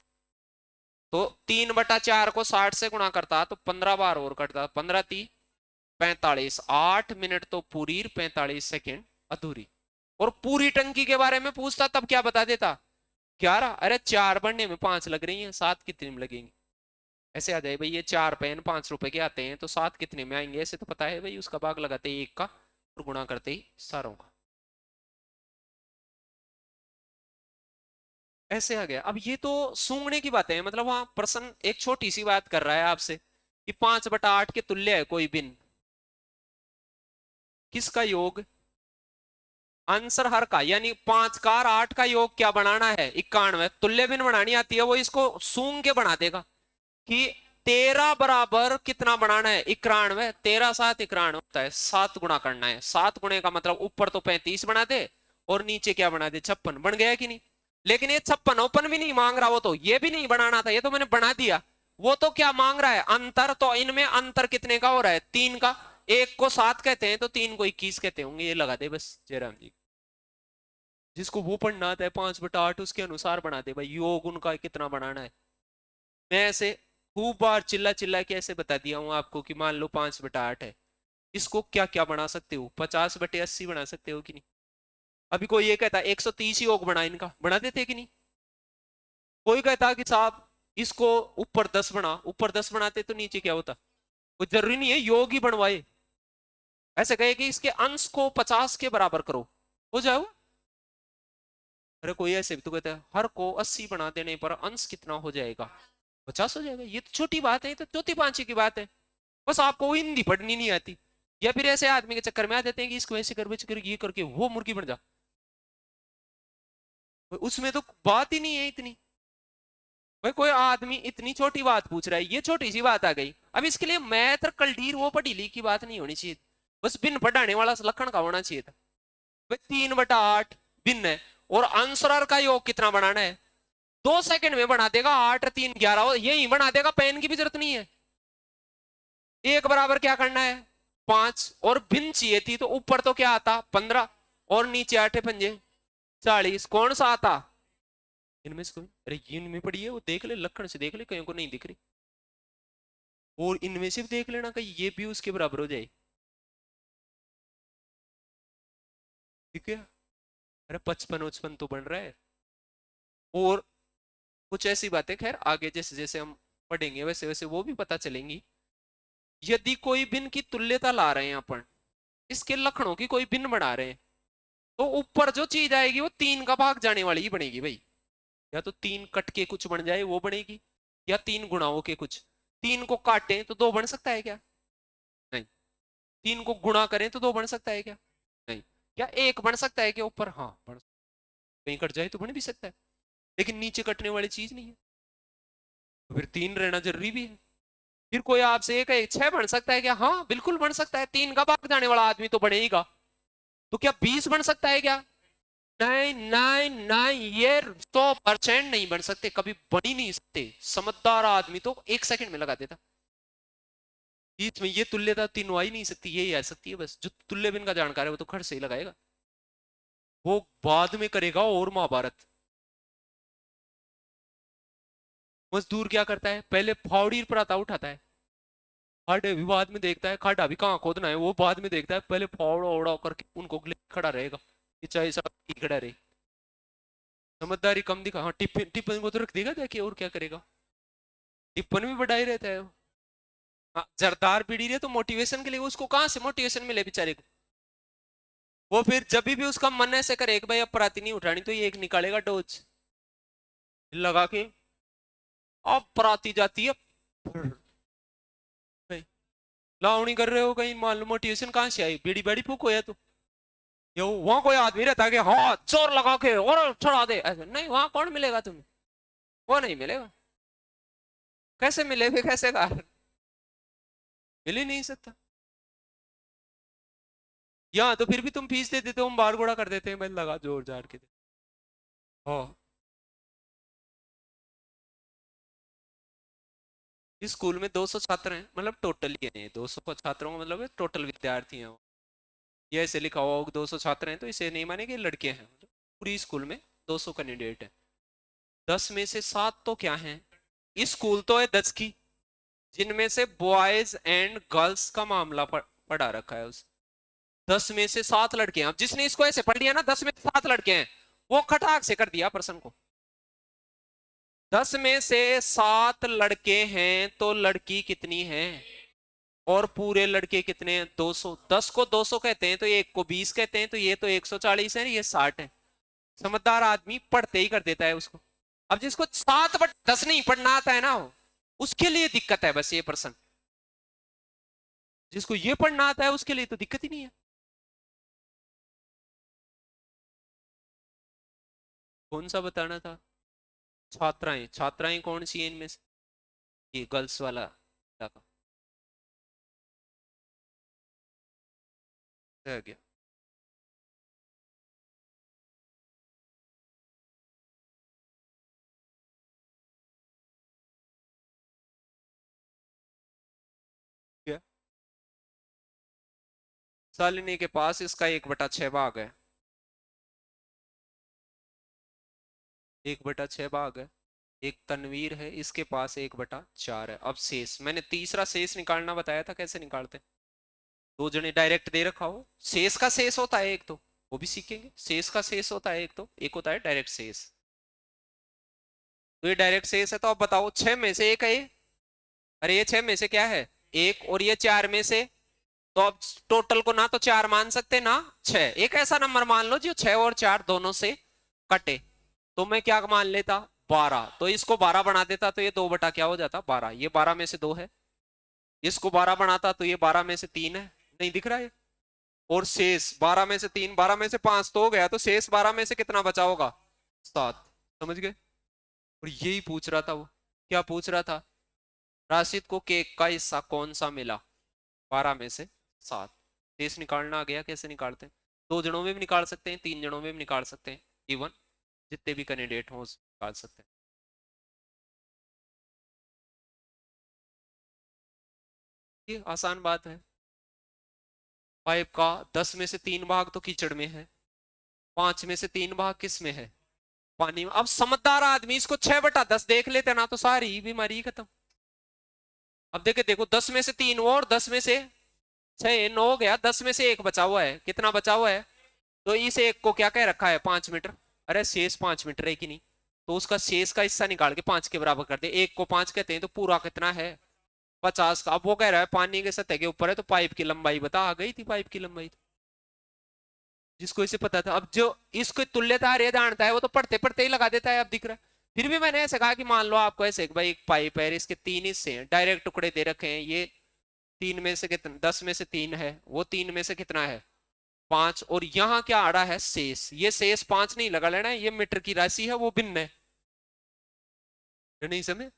Speaker 1: तो 3/4 को 60 से गुणा करता तो 15 बार और कटता, 15×3 = 45, 8 मिनट तो पूरी, 45 सेकेंड अधूरी, और पूरी टंकी के बारे में पूछता तब क्या बता देता 11, अरे 4 बढ़ने में 5 लग रही हैं, 7 कितने में लगेंगी, ऐसे आ जाए भाई, ये 4 पेन 5 रुपए के आते हैं तो 7 कितने में आएंगे, ऐसे तो पता है भाई, उसका भाग लगाते हैं 1 का, और गुणा करते ही सारों का। ऐसे आ गया। अब ये तो सूंघने की बातें हैं, मतलब वहां प्रश्न एक छोटी सी बात कर रहा है आपसे कि 5/8 के तुल्य है कोई भिन्न, किसका योग? आंसर हर का, यानी 5 का और 8 का योग क्या बनाना है? 91। तुल्य भिन्न बनानी आती है वो इसको सूंघ के बना देगा कि 13 बराबर कितना बनाना है? 91। 13 7 91 होता है, 7 गुणा करना है। 7 गुणे का मतलब ऊपर तो 35 बना दे और नीचे क्या बना दे? 56। बन गया कि नहीं? लेकिन ये 56 ओपन भी नहीं मांग रहा, वो तो ये भी नहीं बनाना था, ये तो मैंने बना दिया। वो तो क्या मांग रहा है? अंतर। तो इनमें अंतर कितने का हो रहा है? 3 का। एक को 7 कहते हैं तो 3 को 21 कहते होंगे, ये लगा दे बस जयराम जी। जिसको वो पढ़ना आता है 5/8 उसके अनुसार बना दे भाई, योग उनका कितना बनाना है। मैं ऐसे खूब बार चिल्ला चिल्ला के ऐसे बता दिया हूं आपको कि मान लो 5/8 है, इसको क्या क्या बना सकते हो? 50/80 बना सकते हो कि नहीं? अभी कोई ये कहता है 130 योग बना, इनका बना देते कि नहीं? कोई कहता कि साहब इसको ऊपर 10 बना, ऊपर 10 बनाते तो नीचे क्या होता? कोई जरूरी नहीं है योग ही बनवाए। ऐसे कहे कि इसके अंश को 50 के बराबर करो, हो जाएगा। अरे कोई ऐसे भी तो कहता है हर को 80 बना देने पर अंश कितना हो जाएगा? 50 हो जाएगा। ये तो छोटी बात है, ये तो चौथी पांचवी की बात है। बस आपको हिंदी पढ़नी नहीं आती, या फिर ऐसे आदमी के चक्कर में आ जाते हैं कि इसको ऐसे कर वैसे कर ये करके वो मुर्गी बन जा। उसमें तो बात ही नहीं है इतनी। भाई कोई आदमी इतनी छोटी बात पूछ रहा है, ये छोटी सी बात आ गई। अब इसके लिए मैथ और कलडीर वो पढ़ी लिखी की बात नहीं होनी चाहिए, बस बिन पढ़ाने वाला लखन का होना चाहिए था। भाई 3/8 भिन्न है और आंसर का योग कितना बनाना है? 2 सेकंड में बना देगा। 8 3 11 यही बना देगा, पेन की भी जरूरत नहीं है। एक बराबर क्या करना है? 5। और भिन्न चाहिए थी तो ऊपर तो क्या आता? 15 और नीचे 8 पंजे 40। कौन सा आता? इनमें से कोई? अरे इनमें पड़ी है वो, देख ले लखन से देख ले, कहीं को नहीं दिख रही। और इनमें से भी देख लेना कहीं ये भी उसके बराबर हो जाए। ठीक है। अरे 55 55 तो बन रहा है। और कुछ ऐसी बातें खैर आगे जैसे जैसे हम पढ़ेंगे वैसे वैसे वो भी पता चलेंगी। यदि कोई भिन्न की तुल्यता ला रहे हैं अपन, इसके लक्षणों की कोई भिन्न बना रहे हैं, तो ऊपर जो चीज आएगी वो 3 का भाग जाने वाली ही बनेगी भाई। या तो 3 कट के कुछ बन जाए वो बनेगी, या 3 गुणाओं के कुछ। 3 को काटें तो 2 बन सकता है क्या? नहीं। 3 को गुणा करें तो 2 बन सकता है क्या? नहीं। क्या 1 बन सकता है क्या ऊपर? हाँ बन। कहीं कट जाए तो बन भी सकता है, लेकिन नीचे कटने वाली चीज नहीं है, तो फिर 3 रहना जरूरी भी है। फिर कोई आपसे एक 6 बन सकता है क्या? हाँ बिल्कुल बन सकता है, 3 का भाग जाने वाला आदमी तो बनेगा। तो क्या 20 बन सकता है क्या? नहीं नहीं नहीं, ये 100% नहीं बन सकते, कभी बन ही नहीं सकते। समझदार आदमी तो 1 सेकंड में लगा देता। बीच में ये तुल्यता तीनों आ ही नहीं सकती, यही आ सकती है बस। जो तुल्य बिन का जानकार है वो तो खड़ से ही लगाएगा, वो बाद में करेगा। और महाभारत मजदूर क्या करता है? पहले फावड़ी पर आता उठाता है, खाडे भी बाद में देखता है, खाडा भी कहाँ खोदना है वो बाद में देखता है, पहले फावड़ा ओड़ा करके उनको खड़ा रहेगा कि चाहे सब खड़ा रहे। समझदारी कम दिखा। हाँ टिप्पणी टिप्पणी को तो रख देगा जाके, और क्या करेगा? टिप्पणी भी बढ़ा ही रहता है। हाँ जरदार पीढ़ी रहे तो मोटिवेशन के लिए, उसको कहाँ से मोटिवेशन मिले बेचारे को? वो फिर जब भी उसका मन ऐसे करे कि भाई अब पराती नहीं उठानी, तो ये एक निकालेगा डोज लगा के, अब पराती जाती है। भाई लावणी कर रहे हो कहीं, मान लो मोटिवेशन कहाँ से आई? बीड़ी बड़ी फूक होया तो यो वहां कोई आदमी रहता है कि हाँ जोर लगा के और चढ़ा दे, ऐसे नहीं। वहां कौन मिलेगा तुम्हें? वो नहीं मिलेगा। कैसे मिलेगा? कैसे का मिल ही नहीं सकता। यहाँ तो फिर भी तुम फीस दे देते हो, हम बार घोड़ा कर देते हैं भाई, लगा जोर जार के। हाँ इस स्कूल में 200 छात्र हैं, मतलब टोटल ही है 200 छात्रों का मतलब टोटल विद्यार्थी हैं। ये ऐसे लिखा हुआ 200 छात्र हैं तो इसे नहीं माने कि लड़के हैं, मतलब पूरी स्कूल में 200 कैंडिडेट हैं। 10 में से 7 तो क्या हैं? इस स्कूल तो है 10 की, जिनमें से बॉयज एंड गर्ल्स का मामला पढ़ा रखा है उस। 10 में से 7 लड़के हैं। अब जिसने इसको ऐसे पढ़ लिया ना 10 में से 7 लड़के हैं, वो खटाक से कर दिया प्रश्न को। 10 में से 7 लड़के हैं तो लड़की कितनी है? और पूरे लड़के कितने हैं? 200। 10 को 200 कहते हैं तो एक को 20 कहते हैं, तो ये तो 140 है, ये 60 है। समझदार आदमी पढ़ते ही कर देता है उसको। अब जिसको 7/10 नहीं पढ़ना आता है ना, उसके लिए दिक्कत है बस ये पर्सन। जिसको ये पढ़ना आता है उसके लिए तो दिक्कत ही नहीं है। कौन सा बताना था? छात्राएं, छात्राएं कौन सी है इनमें से? ये गर्ल्स वाला का रह गया। क्या? शालिनी के पास इसका 1/6 भाग है। 1/6 भाग है। एक तनवीर है, इसके पास 1/4 है। अब शेष, मैंने तीसरा शेष निकालना बताया था, कैसे निकालते हैं? दो जने डायरेक्ट दे रखा हो, शेष का शेष होता है एक, तो वो भी सीखेंगे। शेष का शेष होता है एक, तो एक होता है डायरेक्ट शेष। तो ये डायरेक्ट शेष है, तो अब बताओ 6 में से एक है ये। अरे ये 6 में से क्या है? एक। और ये 4 में से, तो अब टोटल को ना तो 4 मान सकते ना 6। एक ऐसा नंबर मान लो जो 6 और 4 दोनों से कटे। तो मैं क्या मान लेता? 12। तो इसको 12 बना देता, तो ये 2 बटा क्या हो जाता? 12। ये 12 में से 2 है। इसको 12 बनाता तो ये 12 में से 3 है। नहीं दिख रहा है? और शेष 12 में से 3, 12 में से 5 तो हो गया, तो शेष 12 में से कितना बचा होगा? 7। समझ गए? और यही पूछ रहा था वो। क्या पूछ रहा था? राशिद को केक का हिस्सा कौन सा मिला? 12 में से 7। शेष निकालना आ गया। कैसे निकालते हैं? 2 जनों में भी निकाल सकते हैं, 3 जनों में भी निकाल सकते हैं। इवन जितने भी कैंडिडेट हो निकाल सकते हैं। ये आसान बात है। पाइप का 10 में से 3 भाग तो कीचड़ में है, 5 में से 3 भाग किस में है? पानी में। अब समझदार आदमी इसको 6/10 देख लेते ना, तो सारी बीमारी खत्म। अब देखे, देखो 10 में से 3 और 10 में से 6, 9 हो गया। 10 में से एक बचा हुआ है। कितना बचा हुआ है? तो इस एक को क्या कह रखा है? 5 मीटर। अरे शेष 5 मीटर है कि नहीं? तो उसका शेष का हिस्सा निकाल के 5 के बराबर कर दे। एक को 5 कहते हैं, तो पूरा कितना है? 50 का। अब वो कह रहा है पानी के सतह के ऊपर है, तो पाइप की लंबाई बता। आ गई थी पाइप की लंबाई तो, जिसको इसे पता था। अब जो इसको तुल्यता ये जानता है, वो तो पढ़ते पढ़ते ही लगा देता है। अब दिख रहा है। फिर भी मैंने ऐसे कहा कि मान लो आपको ऐसे भाई एक पाइप है, इसके 3 हिस्से हैं, डायरेक्ट टुकड़े दे रखे हैं। ये 3 में से कितना? 10 में से 3 है, वो 3 में से कितना है? 5। और यहाँ क्या आ रहा है? शेष। ये शेष 5 नहीं लगा लेना है, ये मीटर की राशि है, वो भिन्न है। नहीं समझे?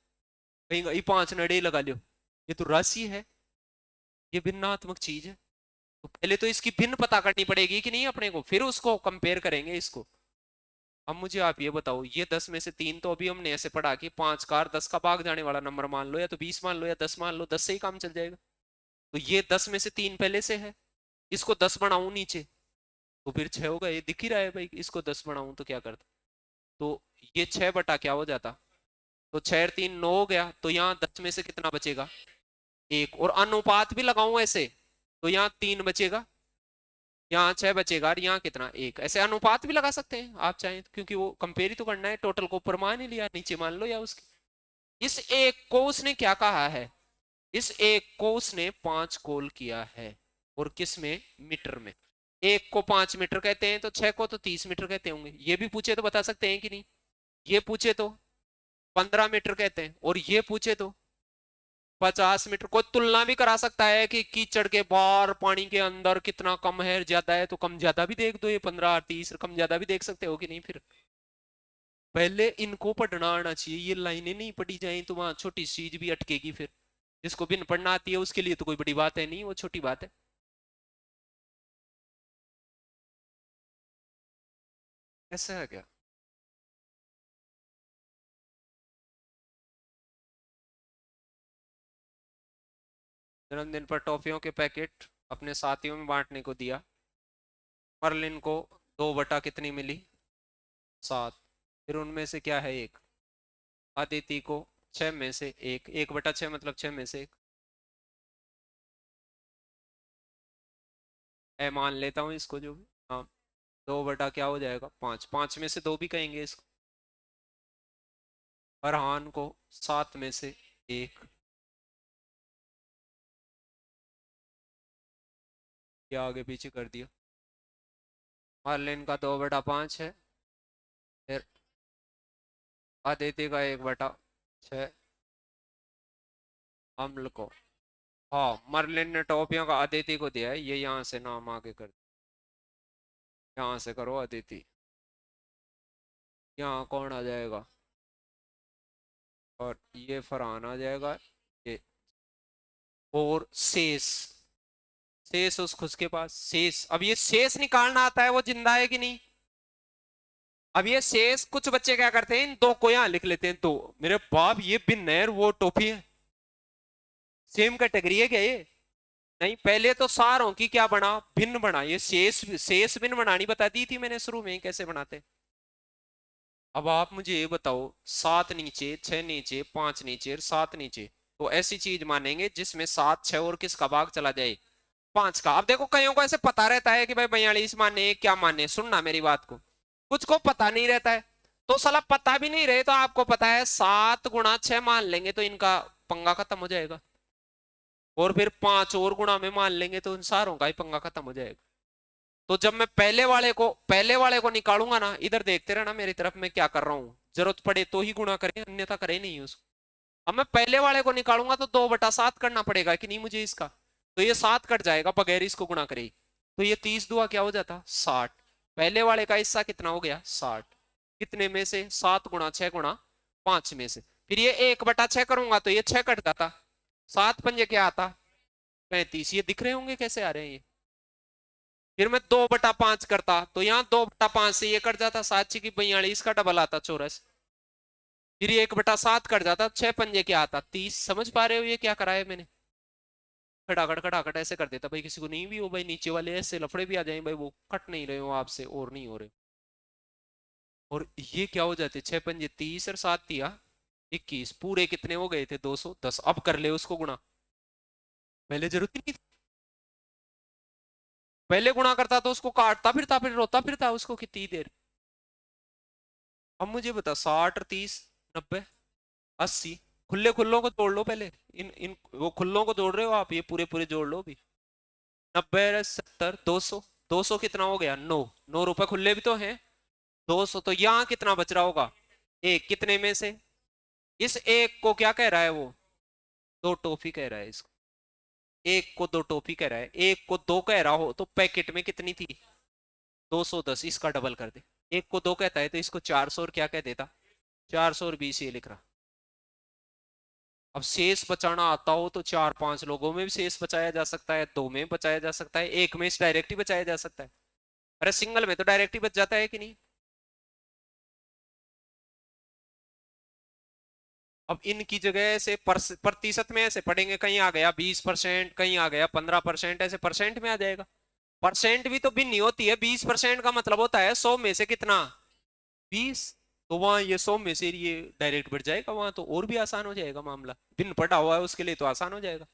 Speaker 1: कहीं 5 नड़े लगा लियो, ये तो राशि है, ये भिन्नात्मक चीज है। तो पहले तो इसकी भिन्न पता करनी पड़ेगी कि नहीं अपने को, फिर उसको कंपेयर करेंगे इसको। अब मुझे आप ये बताओ, ये 10 में से 3 तो अभी हमने ऐसे पढ़ा कि 5 का 10 का भाग जाने वाला नंबर मान लो, या तो 20 मान लो या 10 मान लो, 10 से ही काम चल जाएगा। तो ये 10 में से 3 पहले से है, इसको 10 बनाऊं नीचे, तो फिर 6 होगा। ये दिख ही रहा है भाई, इसको 10 बनाऊं तो क्या करता? तो ये 6 बटा क्या हो जाता? तो 6 3 9 हो गया। तो यहाँ 10 में से कितना बचेगा? 1। और अनुपात भी लगाऊं ऐसे, तो यहाँ 3 बचेगा, यहाँ 6 बचेगा, और यहाँ कितना? 1। ऐसे अनुपात भी लगा सकते हैं आप चाहें तो, क्योंकि वो कंपेयर ही तो करना है। टोटल को ऊपर मान ही लिया, नीचे मान लो या उसके। इस एक को उसने क्या कहा है? इस एक को उसने 5 कॉल किया है। और किस में? मीटर में। एक को 5 मीटर कहते हैं, तो 6 को तो 30 मीटर कहते होंगे। ये भी पूछे तो बता सकते हैं कि नहीं? ये पूछे तो 15 मीटर कहते हैं, और ये पूछे तो 50 मीटर। कोई तुलना भी करा सकता है कि कीचड़ के बाहर पानी के अंदर कितना कम है, ज्यादा है, तो कम ज्यादा भी देख दो। ये 15 30 कम ज्यादा भी देख सकते हो कि नहीं? फिर पहले इनको पढ़ना आना चाहिए। ये लाइनें नहीं पढ़ी जाए तो वहां छोटी चीज भी अटकेगी। फिर जिसको बिन पढ़ना आती है उसके लिए तो कोई बड़ी बात है नहीं, वो छोटी बात है। ऐसा है क्या? जन्मदिन पर टॉफियों के पैकेट अपने साथियों में बांटने को दिया। मर्लिन को 2 बटा कितनी मिली? 7। फिर उनमें से क्या है? एक। अदिति को 6 में से एक, 1/6 मतलब 6 में से एक। मान लेता हूँ इसको जो भी। हाँ, 2 बटा क्या हो जाएगा? 5। 5 में से 2 भी कहेंगे इसको। फरहान को 7 में से एक। ये आगे पीछे कर दिया। मार्लिन का 2/5 है। फिर अदिति का 1/6 अम्ल को। हाँ, मर्लिन ने टॉपियों का अदिति को दिया है, ये यहाँ से नाम आगे कर, यहाँ से करो अदिति। यहाँ कौन आ जाएगा, और ये फरहान आ जाएगा। ये और शेष, शेष उस खुद के पास शेष। अब ये शेष निकालना आता है, वो जिंदा है कि नहीं। अब ये शेष, कुछ बच्चे क्या करते हैं, इन दो को यहाँ लिख लेते हैं। तो मेरे बाप, ये बिन नहर वो टोपी है, सेम कैटेगरी है क्या ये। नहीं, पहले तो सारों की क्या बना, भिन्न बना। ये शेष, शेष भिन्न बनानी बता दी थी मैंने शुरू में, कैसे बनाते। अब आप मुझे ये बताओ, 7 नीचे, 6 नीचे, 5 नीचे और 7 नीचे, तो ऐसी चीज मानेंगे जिसमें 7, 6 और किसका भाग चला जाए, 5 का। अब देखो, कईयों को ऐसे पता रहता है कि भाई 42 माने क्या माने, सुनना मेरी बात को, कुछ को पता नहीं रहता है। तो साला पता भी नहीं रहे तो आपको पता है 7 गुणा 6 मान लेंगे तो इनका पंगा खत्म हो जाएगा, और फिर 5 और गुणा में मान लेंगे तो इन सारों का ही पंगा खत्म हो जाएगा। तो जब मैं पहले वाले को निकालूंगा ना, इधर देखते रहना मेरी तरफ, मैं क्या कर रहा हूं, जरूरत पड़े तो ही गुणा करें, अन्यथा करें नहीं उसको। अब मैं पहले वाले को निकालूंगा तो 2/7 करना पड़ेगा कि नहीं मुझे इसका, तो ये 7 कट जाएगा बगैर इसको गुणा करे, तो ये 30 दुआ क्या हो जाता, 60। पहले वाले का हिस्सा कितना हो गया, 60। कितने में से, 7 गुणा 6 गुणा 5 में से। फिर ये 1/6 करूंगा तो ये 6 कट जाता, 7 पंजे क्या आता, 35। ये दिख रहे होंगे कैसे आ रहे हैं ये। फिर मैं 2/5 करता तो यहाँ 2/5 से ये कट जाता, 7 की 42 का डबल आता, चौरस। फिर ये 1/7 कट जाता, 6 पंजे क्या आता, 30। समझ पा रहे हो ये क्या करा है मैंने, खटाखट खटाखट ऐसे कर देता भाई। किसी को नहीं भी हो भाई, नीचे वाले ऐसे लफड़े भी आ जाए भाई, वो कट नहीं रहे हो आपसे और नहीं हो रहे। और ये क्या हो जाते, 6 पंजे 30 और 7 दिया 21, पूरे कितने हो गए थे, 210। अब कर ले उसको गुणा, पहले जरूरत ही नहीं थी। पहले गुणा करता तो उसको काटता फिरता, फिर रोता फिरता उसको कितनी देर। अब मुझे बता, 60 और 30 90 80, खुले खुल्लों को जोड़ लो पहले। इन इन वो खुल्लों को जोड़ रहे हो आप, ये पूरे पूरे जोड़ लो भी। 90 70 200, 200 कितना हो गया, 9 रुपए खुले भी तो हैं। 200, तो यहाँ कितना बच रहा होगा, एक। कितने में से, इस एक को क्या कह रहा है वो, 2 टॉफी कह रहा है इसको। एक को 2 टॉफी कह रहा है, एक को 2 कह रहा हो तो पैकेट में कितनी थी, 210। इसका डबल कर दे, एक को 2 कहता है तो इसको 400 और क्या कह देता, 420 ये लिख रहा। अब शेष बचाना आता हो तो 4-5 लोगों में भी शेष बचाया जा सकता है, 2 में बचाया जा सकता है, एक में डायरेक्ट ही बचाया जा सकता है। अरे सिंगल में तो डायरेक्ट ही बच जाता है कि नहीं। अब इनकी जगह से प्रतिशत में ऐसे पढ़ेंगे, कहीं आ गया 20%, कहीं आ गया 15%, ऐसे परसेंट में आ जाएगा। परसेंट भी तो भिन्न नहीं होती है, 20% का मतलब होता है 100 में से कितना, 20। तो वहां ये 100 में से ये डायरेक्ट बढ़ जाएगा, वहां तो और भी आसान हो जाएगा मामला, भिन्न पड़ा हुआ है उसके लिए तो आसान हो जाएगा।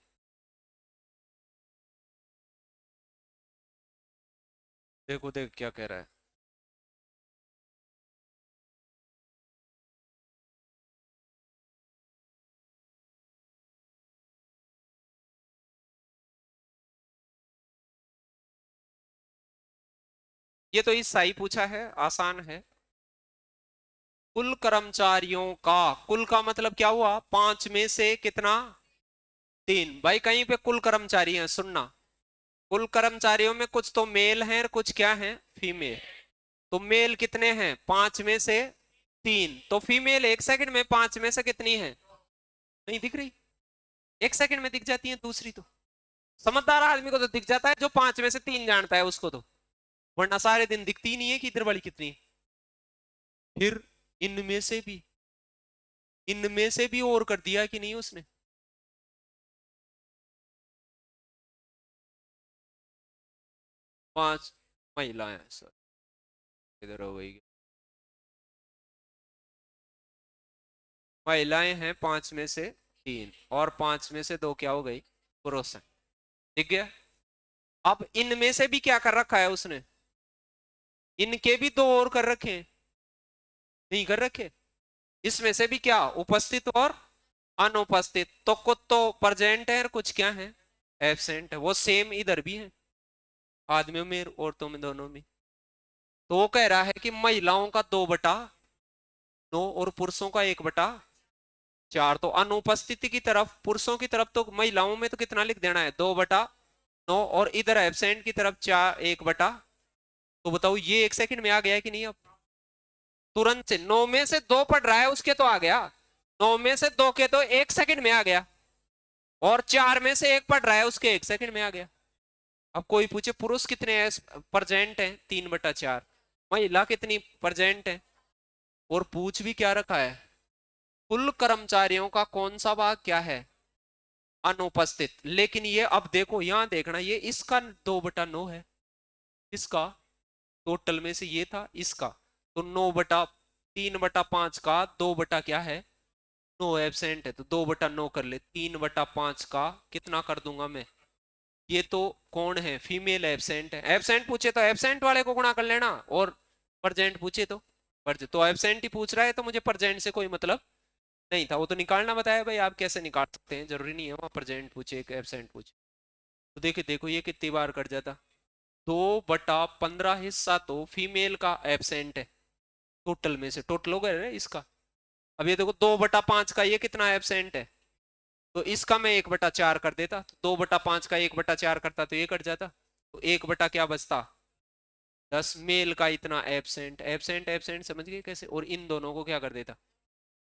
Speaker 1: देखो देख क्या कह रहा है, ये तो ईसा ही पूछा है, आसान है। कुल कर्मचारियों का, कुल का मतलब क्या हुआ, 5 में से कितना, 3। भाई कहीं पे कुल कर्मचारी हैं, सुनना, कुल कर्मचारियों में कुछ तो मेल हैं और कुछ क्या हैं, फीमेल। तो मेल कितने हैं, 5 में से 3, तो फीमेल 1 सेकंड में 5 में से कितनी है, नहीं दिख रही, 1 सेकंड में दिख जाती है दूसरी तो। समझदार आदमी को तो दिख जाता है, जो 5 में से 3 जानता है उसको तो, वरना सारे दिन दिखती ही नहीं है कि इधर वाली कितनी है। फिर इनमें से भी, इनमें से भी और कर दिया कि नहीं उसने, 5 महिलाएं सर, इधर हो गई, महिलाएं हैं 5 में से 3, और 5 में से 2 क्या हो गई, पुरुष हैं। ठीक है। अब इनमें से भी क्या कर रखा है उसने, इनके भी 2 और कर रखे हैं, नहीं कर रखे। इसमें से भी क्या, उपस्थित और अनुपस्थित, तो कुछ तो प्रेजेंट है और कुछ क्या है, एब्सेंट है। वो सेम इधर भी है, आदमियों में औरतों में दोनों में। तो वो कह रहा है कि महिलाओं का 2/9 और पुरुषों का 1/4। तो अनुपस्थिति की तरफ, पुरुषों की तरफ तो महिलाओं में तो कितना लिख देना है 2/9, और इधर एब्सेंट की तरफ 1/। तो बताओ ये 1 सेकंड में आ गया है कि नहीं? अब तुरंत से 9 में से 2 पढ़ रहा है उसके तो आ गया, 9 में से 2 के तो 1 सेकंड में आ गया, और 4 में से 1 पढ़ रहा है उसके 1 सेकंड में आ गया। अब कोई पूछे पुरुष कितने परसेंट है, 3/4। महिला कितनी परसेंट है, और पूछ भी क्या रखा है, कुल कर्मचारियों का कौन सा भाग क्या है, अनुपस्थित। लेकिन ये अब देखो यहां देखना, ये इसका 2/9 है, इसका टोटल में से ये था इसका, तो 3/5 का 2 क्या है 9 एब्सेंट है, तो 2/9 कर ले, 3/5 का कितना कर दूंगा मैं, ये तो कौन है, फीमेल एब्सेंट है। एब्सेंट पूछे तो एब्सेंट वाले को गुणा कर लेना, और प्रेजेंट पूछे तो तो एब्सेंट ही पूछ रहा है, तो मुझे प्रेजेंट से कोई मतलब नहीं था, वो तो निकालना बताया भाई, आप कैसे निकाल सकते हैं, जरूरी नहीं है वहां प्रेजेंट पूछे एक एब्सेंट पूछे। तो देखिए देखो ये कितनी बार कट जाता, 2/15 हिस्सा तो फीमेल का एब्सेंट है टोटल में से, टोटल हो गया इसका। अब ये देखो 2/5 का ये कितना एब्सेंट है, तो इसका मैं 1/4 कर देता, तो 2/5 का 1/4 करता तो ये कट जाता, तो 1 क्या बचता 10, मेल का इतना एब्सेंट, एब्सेंट एब्सेंट समझ गए कैसे, और इन दोनों को क्या कर देता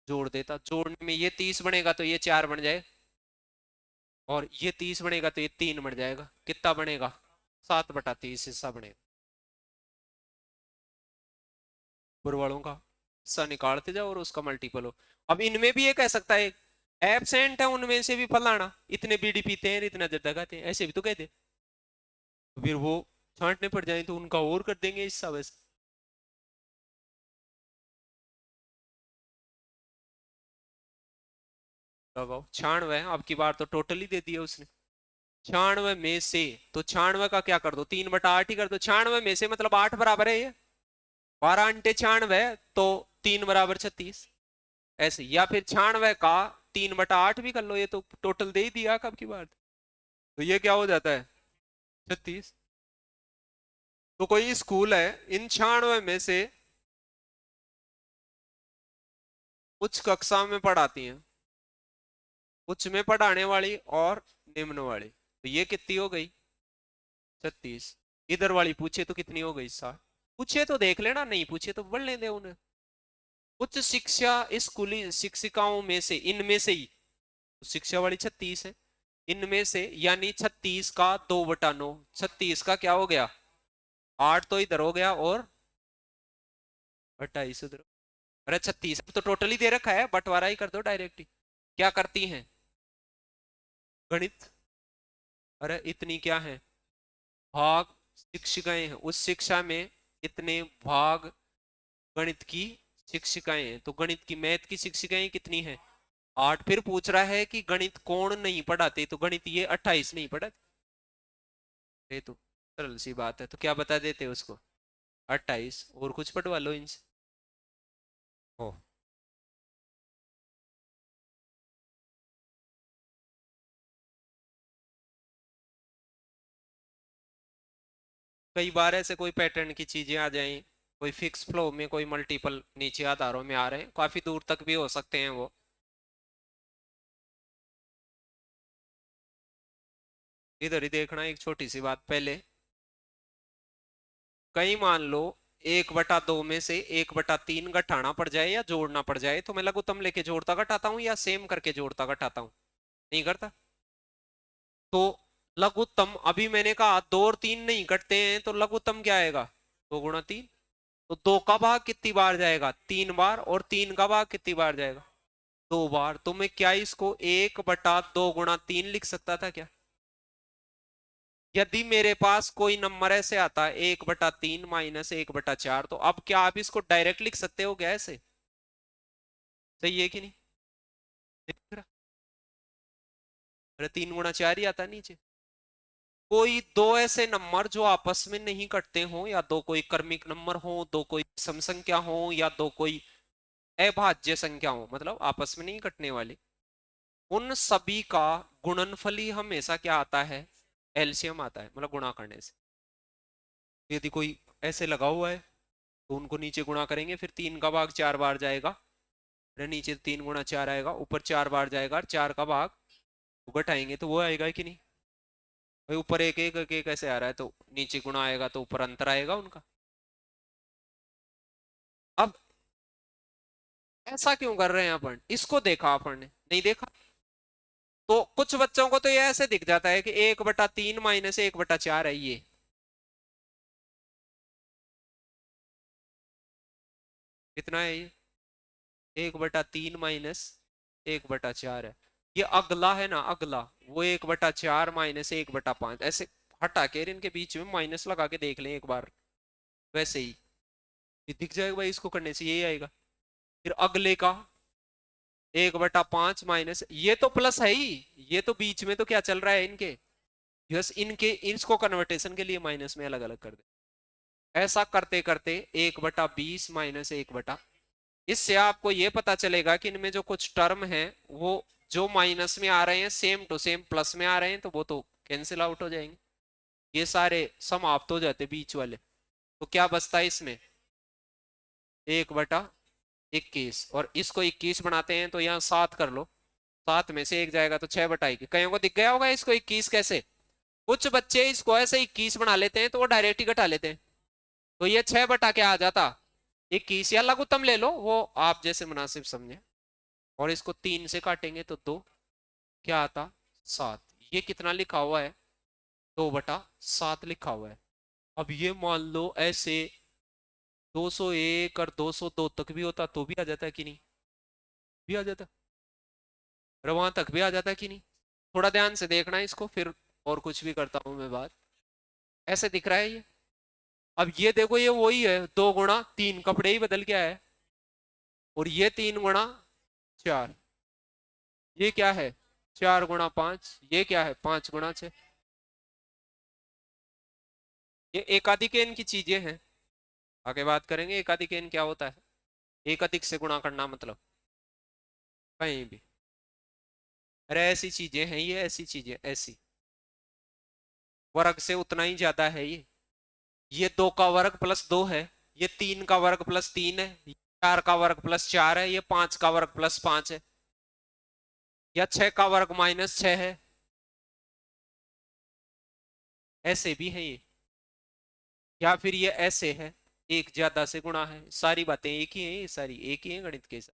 Speaker 1: जोड़ देता, जोड़ने में ये 30 बनेगा तो ये 4 बन जाए, और ये 30 बनेगा तो ये 3 बन जाएगा, कितना बनेगा 7/30 हिस्सा बनेगा। ऊपर वालों का हिस्सा निकालते जाओ और उसका मल्टीपल हो। अब इनमें भी ये कह सकता है एब्सेंट है उनमें से भी फलाना, इतने बीड़ी पीते हैं, इतना जर्दा खाते हैं, ऐसे भी तो कहते, तो फिर वो छांटने पड़ जाए तो उनका और कर देंगे हिस्सा बस। लगाओ 96, अब की बार तो टोटल ही दे दिया उसने, 96 में से, तो 96 का क्या कर दो 3/8 ही कर दो, 96 में से मतलब 8 बराबर है ये, 12 × 96 तो 3 = 36, ऐसे, या फिर 96 का 3/8 भी कर लो, ये तो टोटल दे ही दिया कब की बार, तो ये क्या हो जाता है 36। तो कोई स्कूल है इन 96 में से उच्च कक्षा में पढ़ाती हैं, उच्च में पढ़ाने वाली और निम्न वाली, तो ये कितनी हो गई 36। इधर वाली पूछे तो कितनी हो गई 60, पूछे तो देख लेना, नहीं पूछे तो बढ़ लेंगे उन्हें। उच्च शिक्षा स्कूली शिक्षिकाओं में से, इनमें से ही, शिक्षा वाली 36 है, इनमें से यानी 36 का 2/9, 36 का क्या हो गया 8 तो इधर हो गया, और 28 उधर, अरे 36 तो टोटल ही दे रखा है, बंटवारा ही कर दो डायरेक्ट ही। क्या करती हैं गणित, अरे इतनी क्या है भाग शिक्षिकाएं हैं, उस शिक्षा में इतने भाग गणित की शिक्षिकाएं हैं, तो गणित की मैथ की शिक्षिकाएं कितनी है 8। फिर पूछ रहा है कि गणित कौन नहीं पढ़ाते, तो गणित ये 28 नहीं पढ़ाते, ये तो सरल सी बात है, तो क्या बता देते उसको 28, और कुछ पढ़वा लो इनसे। ओ कई बार ऐसे कोई पैटर्न की चीजें आ जाएं, कोई फिक्स फ्लो में, कोई मल्टीपल नीचे आधारों में आ रहे हैं, काफी दूर तक भी हो सकते हैं वो। इधर ही देखना एक छोटी सी बात पहले, कहीं मान लो 1/2 में से 1/3 घटाना पड़ जाए या जोड़ना पड़ जाए, तो मैं लघुत्तम लेके जोड़ता घटाता हूँ या सेम करके जोड़ता घटाता हूँ, नहीं करता। तो लघुत्तम अभी मैंने कहा 2 और 3 नहीं कटते हैं, तो लघुत्तम क्या आएगा 2 × 3, तो 2 का भाग कितनी बार जाएगा 3 बार, और 3 का भाग कितनी बार जाएगा 2 बार, तो मैं क्या इसको 1/2 × 3 लिख सकता था क्या, यदि मेरे पास कोई नंबर ऐसे आता है 1/3 - 1/4, तो अब क्या आप इसको डायरेक्ट लिख सकते हो क्या ऐसे, सही है कि नहीं, अरे 3 × 4 ही आता नीचे। कोई दो ऐसे नंबर जो आपस में नहीं कटते हो, या दो कोई क्रमिक नंबर हो, दो कोई सम संख्या हो, या दो कोई अभाज्य संख्या हो, मतलब आपस में नहीं कटने वाली, उन सभी का गुणनफल ही हमेशा क्या आता है एलसीएम आता है, मतलब गुणा करने से। यदि कोई ऐसे लगा हुआ है तो उनको नीचे गुणा करेंगे, फिर 3 का भाग 4 बार जाएगा, फिर नीचे 3 गुणा 4 आएगा, ऊपर 4 बार जाएगा, 4 का भाग घटाएंगे तो वो आएगा कि नहीं भाई, ऊपर एक एक एक एक ऐसे आ रहा है तो नीचे गुणा आएगा तो ऊपर अंतर आएगा उनका। अब ऐसा क्यों कर रहे हैं अपन, इसको देखा अपन ने नहीं देखा? तो कुछ बच्चों को तो ये ऐसे दिख जाता है कि 1/3 माइनस 1/4 है ये, कितना है ये? 1/3 माइनस 1/4 है। ये अगला है ना, अगला वो 1/4 माइनस 1/5 ऐसे हटा के इनके बीच में माइनस लगा के देख लें एक बार, वैसे ही ये दिख जाएगा भाई, इसको करने से यही आएगा। फिर अगले का 1/5 माइनस, ये तो प्लस है ही, ये तो बीच में तो क्या चल रहा है इनके, यस इनके, इसको कन्वर्टेशन के लिए माइनस में अलग अलग कर दे। ऐसा करते करते 1/20 माइनस 1, इससे आपको ये पता चलेगा कि इनमें जो कुछ टर्म है वो जो माइनस में आ रहे हैं सेम टू सेम प्लस में आ रहे हैं, तो वो तो कैंसिल आउट हो जाएंगे, ये सारे समाप्त हो जाते बीच वाले। तो क्या बचता है इसमें? 1/21, और इसको 21 बनाते हैं तो यहाँ 7 कर लो, 7 में से 1 जाएगा तो 6/21। कईयों को दिख गया होगा इसको 21 कैसे, कुछ बच्चे इसको ऐसे 21 बना लेते हैं तो वो डायरेक्ट ही घटा लेते हैं, तो ये 6 क्या आ जाता 21, या लघुत्तम ले लो वो आप जैसे मुनासिब समझे, और इसको 3 से काटेंगे तो 2, क्या आता 7। ये कितना लिखा हुआ है? 2/7 लिखा हुआ है। अब ये मान लो ऐसे 201 और 202 तक भी होता तो भी आ जाता है कि नहीं, भी आ जाता, रवां तक भी आ जाता है कि नहीं? थोड़ा ध्यान से देखना है इसको, फिर और कुछ भी करता हूं मैं बात। ऐसे दिख रहा है ये, अब ये देखो ये वही है, 2 गुणा 3, कपड़े ही बदल गया है, और ये 3 गुणा 4, ये क्या है 4 गुणा 5, ये क्या है 5 गुणा 6। ये एकाधिकेन की चीजें हैं, आगे बात करेंगे एकाधिकेन क्या होता है, एक अधिक से गुणा करना मतलब कहीं भी, अरे ऐसी चीजें हैं ये, ऐसी चीजें ऐसी, वर्ग से उतना ही ज्यादा है ये 2 का वर्ग प्लस 2 है, ये 3 का वर्ग प्लस 3 है, ये 4 का वर्ग प्लस 4 है, ये 5 का वर्ग प्लस 5 है, या 6 का वर्ग माइनस 6 है, ऐसे भी है ये, या फिर ये ऐसे है एक ज्यादा से गुणा है, सारी बातें एक ही है, ये सारी एक ही है गणित के साथ।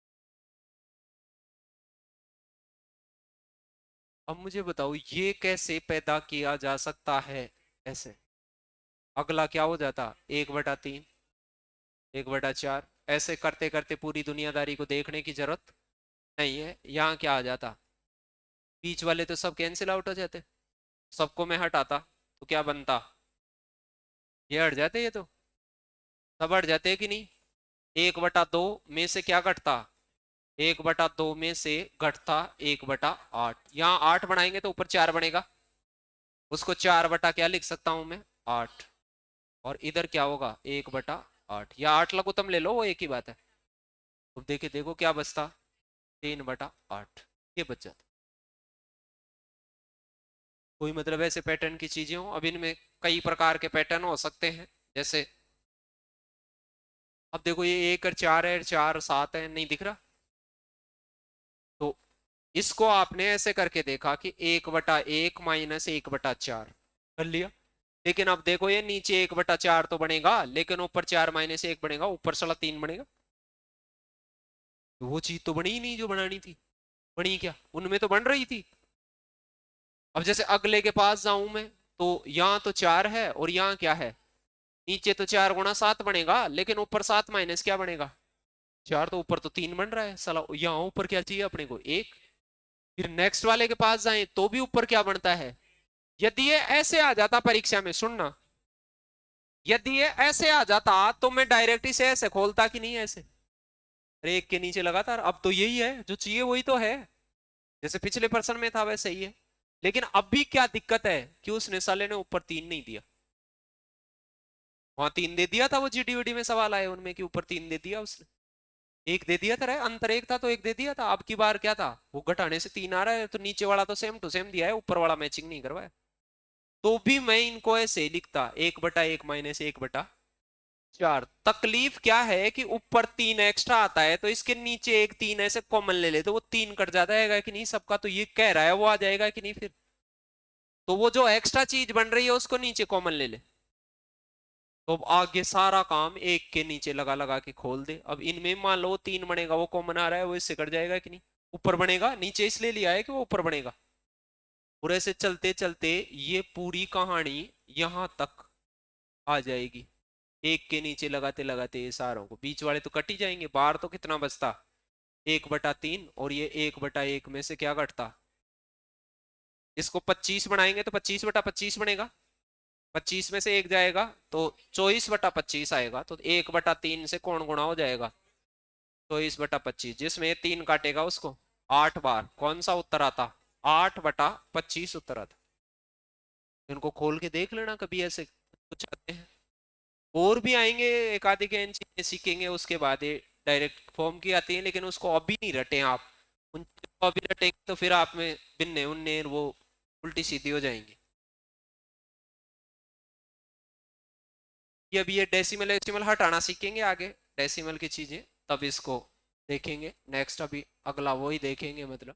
Speaker 1: अब मुझे बताओ ये कैसे पैदा किया जा सकता है ऐसे, अगला क्या हो जाता 1/3 1/4, ऐसे करते करते पूरी दुनियादारी को देखने की जरूरत नहीं है। यहाँ क्या आ जाता, बीच वाले तो सब कैंसिल आउट हो जाते, सबको मैं हटाता तो क्या बनता, ये हट जाते, ये तो सब हट जाते कि नहीं। 1/2 में से क्या घटता, 1/2 में से घटता 1/8, यहाँ 8 बनाएंगे तो ऊपर 4 बनेगा, उसको 4 बटा क्या लिख सकता हूं मैं 8, और इधर क्या होगा 1/8, या 8 लघुत्तम ले लो वो एक ही बात है। अब देखिए देखो क्या बचता 3/8, ये बच जाता। कोई मतलब ऐसे पैटर्न की चीजें हो, अब इनमें कई प्रकार के पैटर्न हो सकते हैं, जैसे अब देखो ये 1 और 4 है, 4 7 है, नहीं दिख रहा, तो इसको आपने ऐसे करके देखा कि 1/1 माइनस 1/4 कर लिया, लेकिन अब देखो ये नीचे 1/4 तो बनेगा, लेकिन ऊपर 4 माइनस 1 बनेगा, ऊर 3 बनेगा, तो वो चीज तो बनी ही नहीं जो बनानी थी, बनी क्या उनमें तो बन रही थी। अब जैसे अगले के पास जाऊं मैं, तो यहाँ तो 4 है और यहाँ क्या है, नीचे तो 4 गुणा 7 बनेगा, लेकिन ऊपर 7 माइनस क्या बनेगा 4, तो ऊपर तो 3 बन रहा है साला, यहाँ ऊपर क्या चाहिए अपने को 1। फिर नेक्स्ट वाले के पास जाए तो भी ऊपर क्या बनता है, यदि ये ऐसे आ जाता परीक्षा में, सुनना, यदि ये ऐसे आ जाता तो मैं डायरेक्ट इसे ऐसे खोलता कि नहीं ऐसे, अरे एक के नीचे लगातार, अब तो यही है जो चाहिए वही तो है, जैसे पिछले प्रश्न में था वैसे ही है। लेकिन अब भी क्या दिक्कत है कि उसने साले ने ऊपर 3 नहीं दिया, वहां 3 दे दिया था, वो जीडीवीडी में सवाल आए उनमें कि ऊपर 3 दे दिया उसने, एक दे दिया था, अंतर एक था तो एक दे दिया था। अब की बार क्या था, वो घटाने से 3 आ रहा है, तो नीचे वाला तो सेम टू सेम दिया है, ऊपर वाला मैचिंग नहीं करवाया। तो भी मैं इनको ऐसे लिखता 1/1 माइनस 1/4। तकलीफ क्या है कि ऊपर 3 एक्स्ट्रा आता है तो इसके नीचे एक 3 ऐसे कॉमन ले ले तो वो 3 कट जाता है कि नहीं सबका, तो ये कह रहा है वो आ जाएगा कि नहीं फिर। तो वो जो एक्स्ट्रा चीज बन रही है उसको नीचे कॉमन ले ले, तो अब आगे सारा काम एक के नीचे लगा लगा के खोल दे। अब इनमें मान लो 3 बनेगा, वो कॉमन आ रहा है वो इससे कट जाएगा कि नहीं, ऊपर बनेगा, नीचे इसलिए लिया है कि वो ऊपर बनेगा। और ऐसे चलते चलते ये पूरी कहानी यहां तक आ जाएगी, एक के नीचे लगाते लगाते ये सारों को, बीच वाले तो कट ही जाएंगे, बाहर तो कितना बचता 1/3, और ये 1/1 में से क्या घटता, इसको 25 बनाएंगे तो 25/25 बनेगा, 25 में से एक जाएगा तो 24/25 आएगा, तो 1/3 से कौन गुणा हो जाएगा 24/25, जिसमें 3 काटेगा उसको 8 बार, कौन सा उत्तर आता 8/25 उत्तर आता। इनको खोल के देख लेना कभी ऐसे कुछ आते हैं, और भी आएंगे एक आधे के चीजें सीखेंगे उसके बाद ये डायरेक्ट फॉर्म की आती है, लेकिन उसको अभी नहीं रटे आप, उनको अभी रटेंगे तो फिर आप में बिन्ने उन्ने वो उल्टी सीधी हो जाएंगी। ये अभी ये डेसिमल डेसिमल हटाना सीखेंगे आगे, डेसिमल की चीजें, तब इसको देखेंगे नेक्स्ट, अभी अगला वो ही देखेंगे मतलब।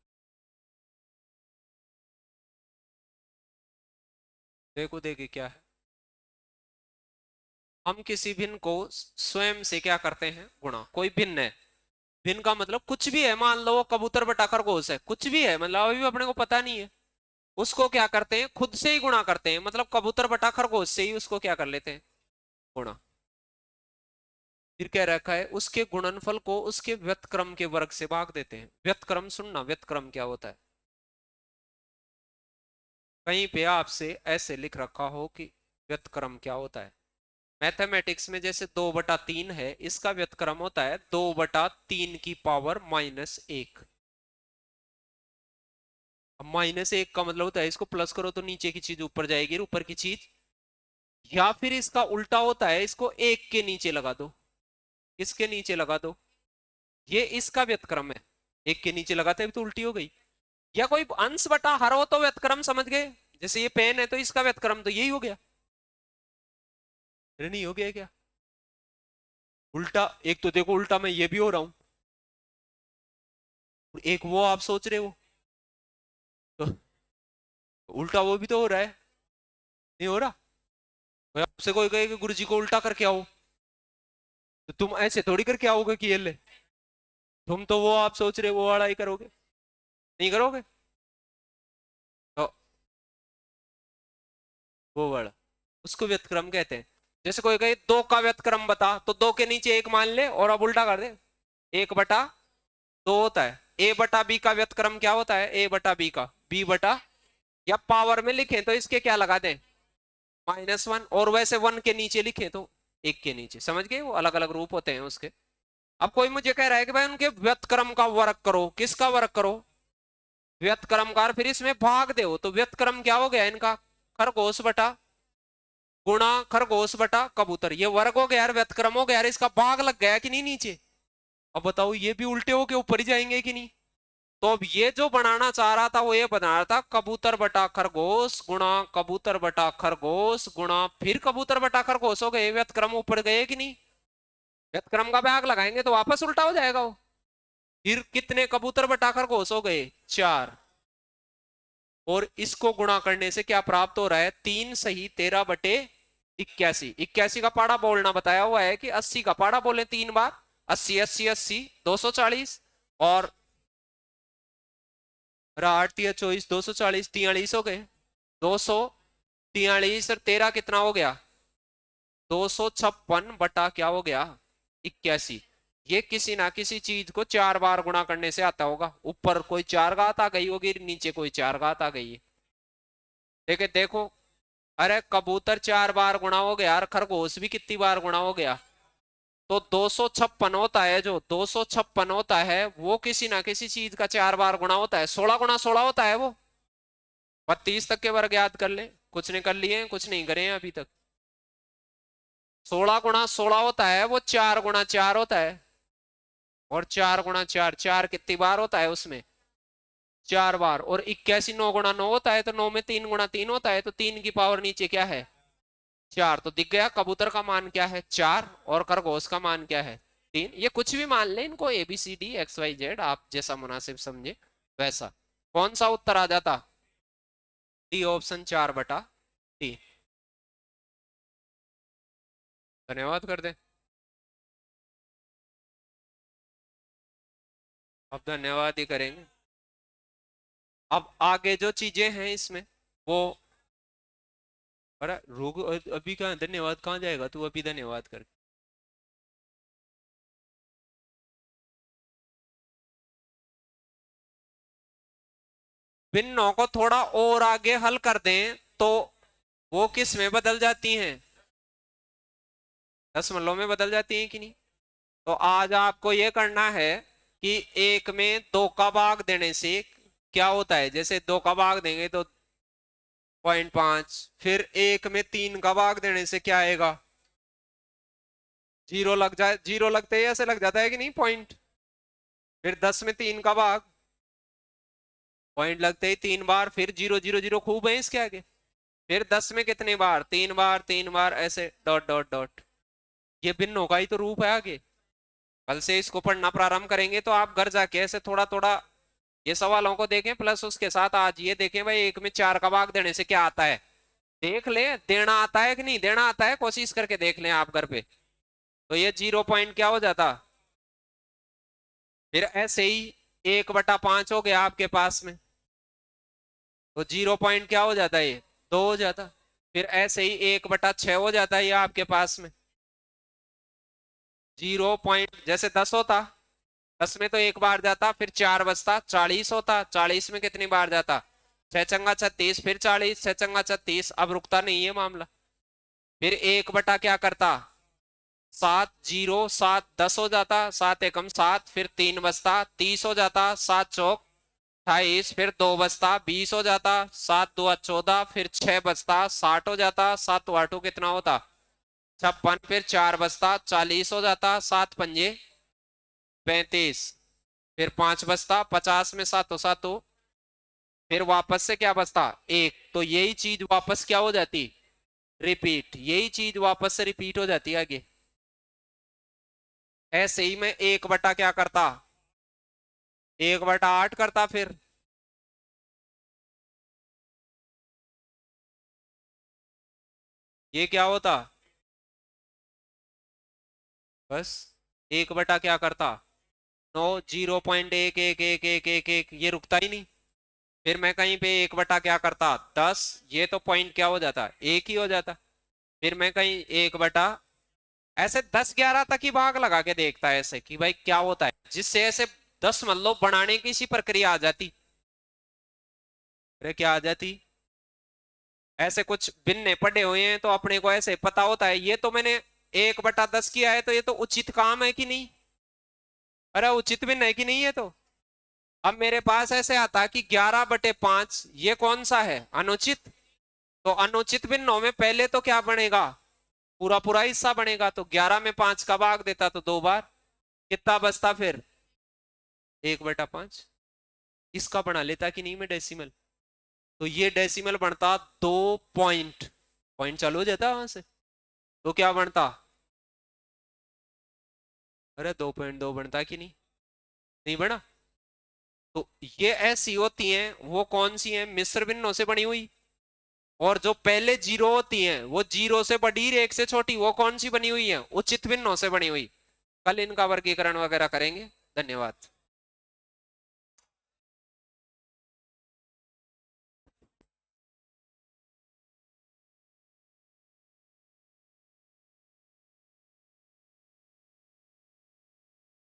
Speaker 1: देखो देखे क्या है, हम किसी भिन्न को स्वयं से क्या करते हैं गुणा, कोई भिन्न है, भिन्न का मतलब कुछ भी है, मान लो वो कबूतर बटा खरगोश है, कुछ भी है मतलब अभी भी अपने को पता नहीं है, उसको क्या करते हैं खुद से ही गुणा करते हैं, मतलब कबूतर बटा खरगोश से ही उसको क्या कर लेते हैं गुणा। फिर क्या रखा है, उसके गुणनफल को उसके व्यतक्रम के वर्ग से भाग देते हैं। व्यतक्रम सुनना, व्यतक्रम क्या होता है, कहीं पे आपसे ऐसे लिख रखा हो कि व्यतक्रम क्या होता है, मैथमेटिक्स में जैसे 2/3 है, इसका व्यतक्रम होता है 2/3 की पावर -1। अब -1 का मतलब होता है इसको प्लस करो तो नीचे की चीज ऊपर जाएगी, ऊपर की चीज, या फिर इसका उल्टा होता है, इसको 1 के नीचे लगा दो, इसके नीचे लगा दो, ये इसका व्यतक्रम है, 1 के नीचे लगाते हैं तो उल्टी हो गई। या कोई अंश बटा हर हो तो व्यतक्रम समझ गए, जैसे ये पेन है तो इसका व्यतक्रम तो यही हो गया, अरे नहीं हो गया क्या, उल्टा एक तो देखो उल्टा मैं ये भी हो रहा हूं, एक वो आप सोच रहे हो, तो उल्टा वो भी तो हो रहा है, नहीं हो रहा। कोई आपसे कोई कहे कि गुरुजी को उल्टा करके आओ, तो तुम ऐसे थोड़ी करके आओगे कि ये ले, तुम तो वो आप सोच रहे हो वो वाला ही करोगे, नहीं करोगे, तो वो वाला उसको व्यतक्रम कहते हैं। जैसे कोई कहे 2 का व्यतक्रम बता, तो 2 के नीचे 1 मान ले और अब उल्टा कर दे, 1/2 होता है। A/B का व्यतक्रम क्या होता है, A/B का B/, या पावर में लिखें तो इसके क्या लगा दें -1, और वैसे 1 के नीचे लिखें तो 1 के नीचे, समझ गए, वो अलग अलग रूप होते हैं उसके। अब कोई मुझे कह रहा है कि भाई उनके व्यतक्रम का वर्ग करो, किसका वर्ग करो, व्यतक्रम का, फिर इसमें भाग दो, तो व्यतक्रम क्या हो गया इनका, खरगोश बटा गुणा खरगोश बटा कबूतर, ये वर्ग हो गया यार, व्यतक्रम हो गया यार, इसका भाग लग गया कि नहीं नीचे। अब बताओ ये भी उल्टे होके ऊपर ही जाएंगे कि नहीं। तो अब ये जो बनाना चाह रहा था वो ये बना रहा था कबूतर बटा खरगोश गुणा कबूतर बटा खरगोश गुणा, फिर कबूतर बटा खरगोश हो गए, व्यतक्रम ऊपर गए कि नहीं, व्यतक्रम का भाग लगाएंगे तो वापस उल्टा हो जाएगा वो। फिर कितने कबूतर बटा खरगोश हो गए 4, और इसको गुणा करने से क्या प्राप्त हो रहा है 3 सही 13/81, 81 का पाड़ा बोलना बताया हुआ है कि 80 का पाड़ा बोले 3 बार, 80 80 80 240, और 8 या 24 240 43 हो गए, 243 और 13 कितना हो गया 256 बटा क्या हो गया 81। ये किसी ना किसी चीज को 4 बार गुणा करने से आता होगा, ऊपर कोई 4 घात आ गई होगी, नीचे कोई 4 घात आ गई है, देखो देखो, अरे कबूतर 4 बार गुणा हो गया, और खरगोश भी कितनी बार गुणा हो गया, तो 256 होता है, जो 256 होता है वो किसी ना किसी चीज का 4 बार गुणा होता है, 16 × 16 होता है वो, 32 तक के वर्ग याद कर ले, कुछ ने कर लिए कुछ नहीं करे हैं अभी तक। 16 × 16 होता है वो, 4 × 4 होता है, और 4 × 4, 4 कितनी बार होता है उसमें 4 बार, और 81 9 गुणा 9 होता है, तो 9 में 3 गुणा 3 होता है, तो 3 की पावर नीचे क्या है 4। तो दिख गया कबूतर का मान क्या है 4 और खरगोश का मान क्या है 3। ये कुछ भी मान ले इनको, ABCD XYZ, आप जैसा मुनासिब समझे वैसा। कौन सा उत्तर आ जाता, डी ऑप्शन 4/3। धन्यवाद कर दे। अब धन्यवाद ही करेंगे। अब आगे जो चीजें हैं इसमें वो, अरे रुक, अभी कहाँ धन्यवाद कहाँ जाएगा तू, अभी धन्यवाद कर। भिन्नों को थोड़ा और आगे हल कर दें तो वो किस में बदल जाती हैं, दशमलव में बदल जाती हैं कि नहीं। तो आज आपको ये करना है कि एक में 2 का भाग देने से क्या होता है, जैसे 2 का भाग देंगे तो 0.5, फिर एक में 3 का भाग देने से क्या आएगा, 0 लग जाए, 0 लगते ही ऐसे लग जाता है कि नहीं पॉइंट। फिर 10 में 3 का भाग, पॉइंट लगते ही 3 बार, फिर 0 0 0 खूब है इसके आगे। फिर 10 में कितने बार, 3 बार 3 बार, ऐसे डॉट डॉट डॉट। ये भिन्नों का ही तो रूप है आगे। कल से इसको पढ़ना प्रारंभ करेंगे तो आप घर जाके ऐसे थोड़ा थोड़ा ये सवालों को देखें, प्लस उसके साथ आज ये देखें भाई एक में 4 का भाग देने से क्या आता है, देख ले देना आता है कि नहीं देना आता है, कोशिश करके देख लें आप घर पे। तो ये 0 पॉइंट क्या हो जाता, फिर ऐसे ही 1/5 हो गया आपके पास में, तो 0 पॉइंट क्या हो जाता है ये 2 हो जाता। फिर ऐसे ही 1/6 हो जाता है ये आपके पास में, 0 पॉइंट जैसे 10 होता, 10 में तो 1 बार जाता, फिर 4 बचता, 40 होता, 40 में कितनी बार जाता 6 चंगा 36, फिर 40 6 चंगा 36, अब रुकता नहीं है मामला। फिर 1 बटा क्या करता 7, 0 7 10 हो जाता, 7 एकम 7, फिर 3 बचता 30 हो जाता, 7 चौक 28, फिर 2 बचता 20 हो जाता, 7 2 14, फिर 6 बचता 60 हो जाता, 7 2 कितना होता 56, फिर 4 बचता 40 हो जाता, 7 पंजे 35, फिर 5 बचता 50 में 7 7, फिर वापस से क्या बचता 1। तो यही चीज वापस क्या हो जाती रिपीट, यही चीज वापस से रिपीट हो जाती है आगे। ऐसे ही मैं 1 बटा क्या करता 1/8 करता, फिर ये क्या होता बस 1 बटा क्या करता 9, 0.111111, ये रुकता ही नहीं। फिर मैं कहीं पे 1 बटा क्या करता 10, ये तो पॉइंट क्या हो जाता 1 ही हो जाता। फिर मैं कहीं 1 बटा ऐसे 10 11 तक ही भाग लगा के देखता है ऐसे कि भाई क्या होता है, जिससे ऐसे 10 मतलब बनाने की सी प्रक्रिया आ जाती। अरे क्या आ जाती, ऐसे कुछ भिन्ने पड़े हुए हैं तो अपने को ऐसे पता होता है ये तो मैंने 1/10 किया है, तो ये तो उचित काम है कि नहीं, अरे उचित भिन्न है कि नहीं है। तो अब मेरे पास ऐसे आता कि 11/5 ये कौन सा है अनुचित, तो अनुचित भिन्नों में पहले तो क्या बनेगा पूरा पूरा हिस्सा बनेगा, तो 11 में 5 का भाग देता तो 2 बार, कितना बचता फिर 1/5। इसका बना लेता कि नहीं मैं डेसिमल, तो ये डेसिमल बनता 2 पॉइंट, पॉइंट चालू हो जाता वहां से, तो क्या बनता अरे 2.2 बनता कि नहीं, नहीं बना। तो ये ऐसी होती हैं, वो कौन सी हैं मिश्र भिन्नों से बनी हुई, और जो पहले 0 होती हैं वो 0 से बड़ी 1 से छोटी, वो कौन सी बनी हुई है उचित भिन्नों से बनी हुई। कल इनका वर्गीकरण वगैरह करेंगे। धन्यवाद।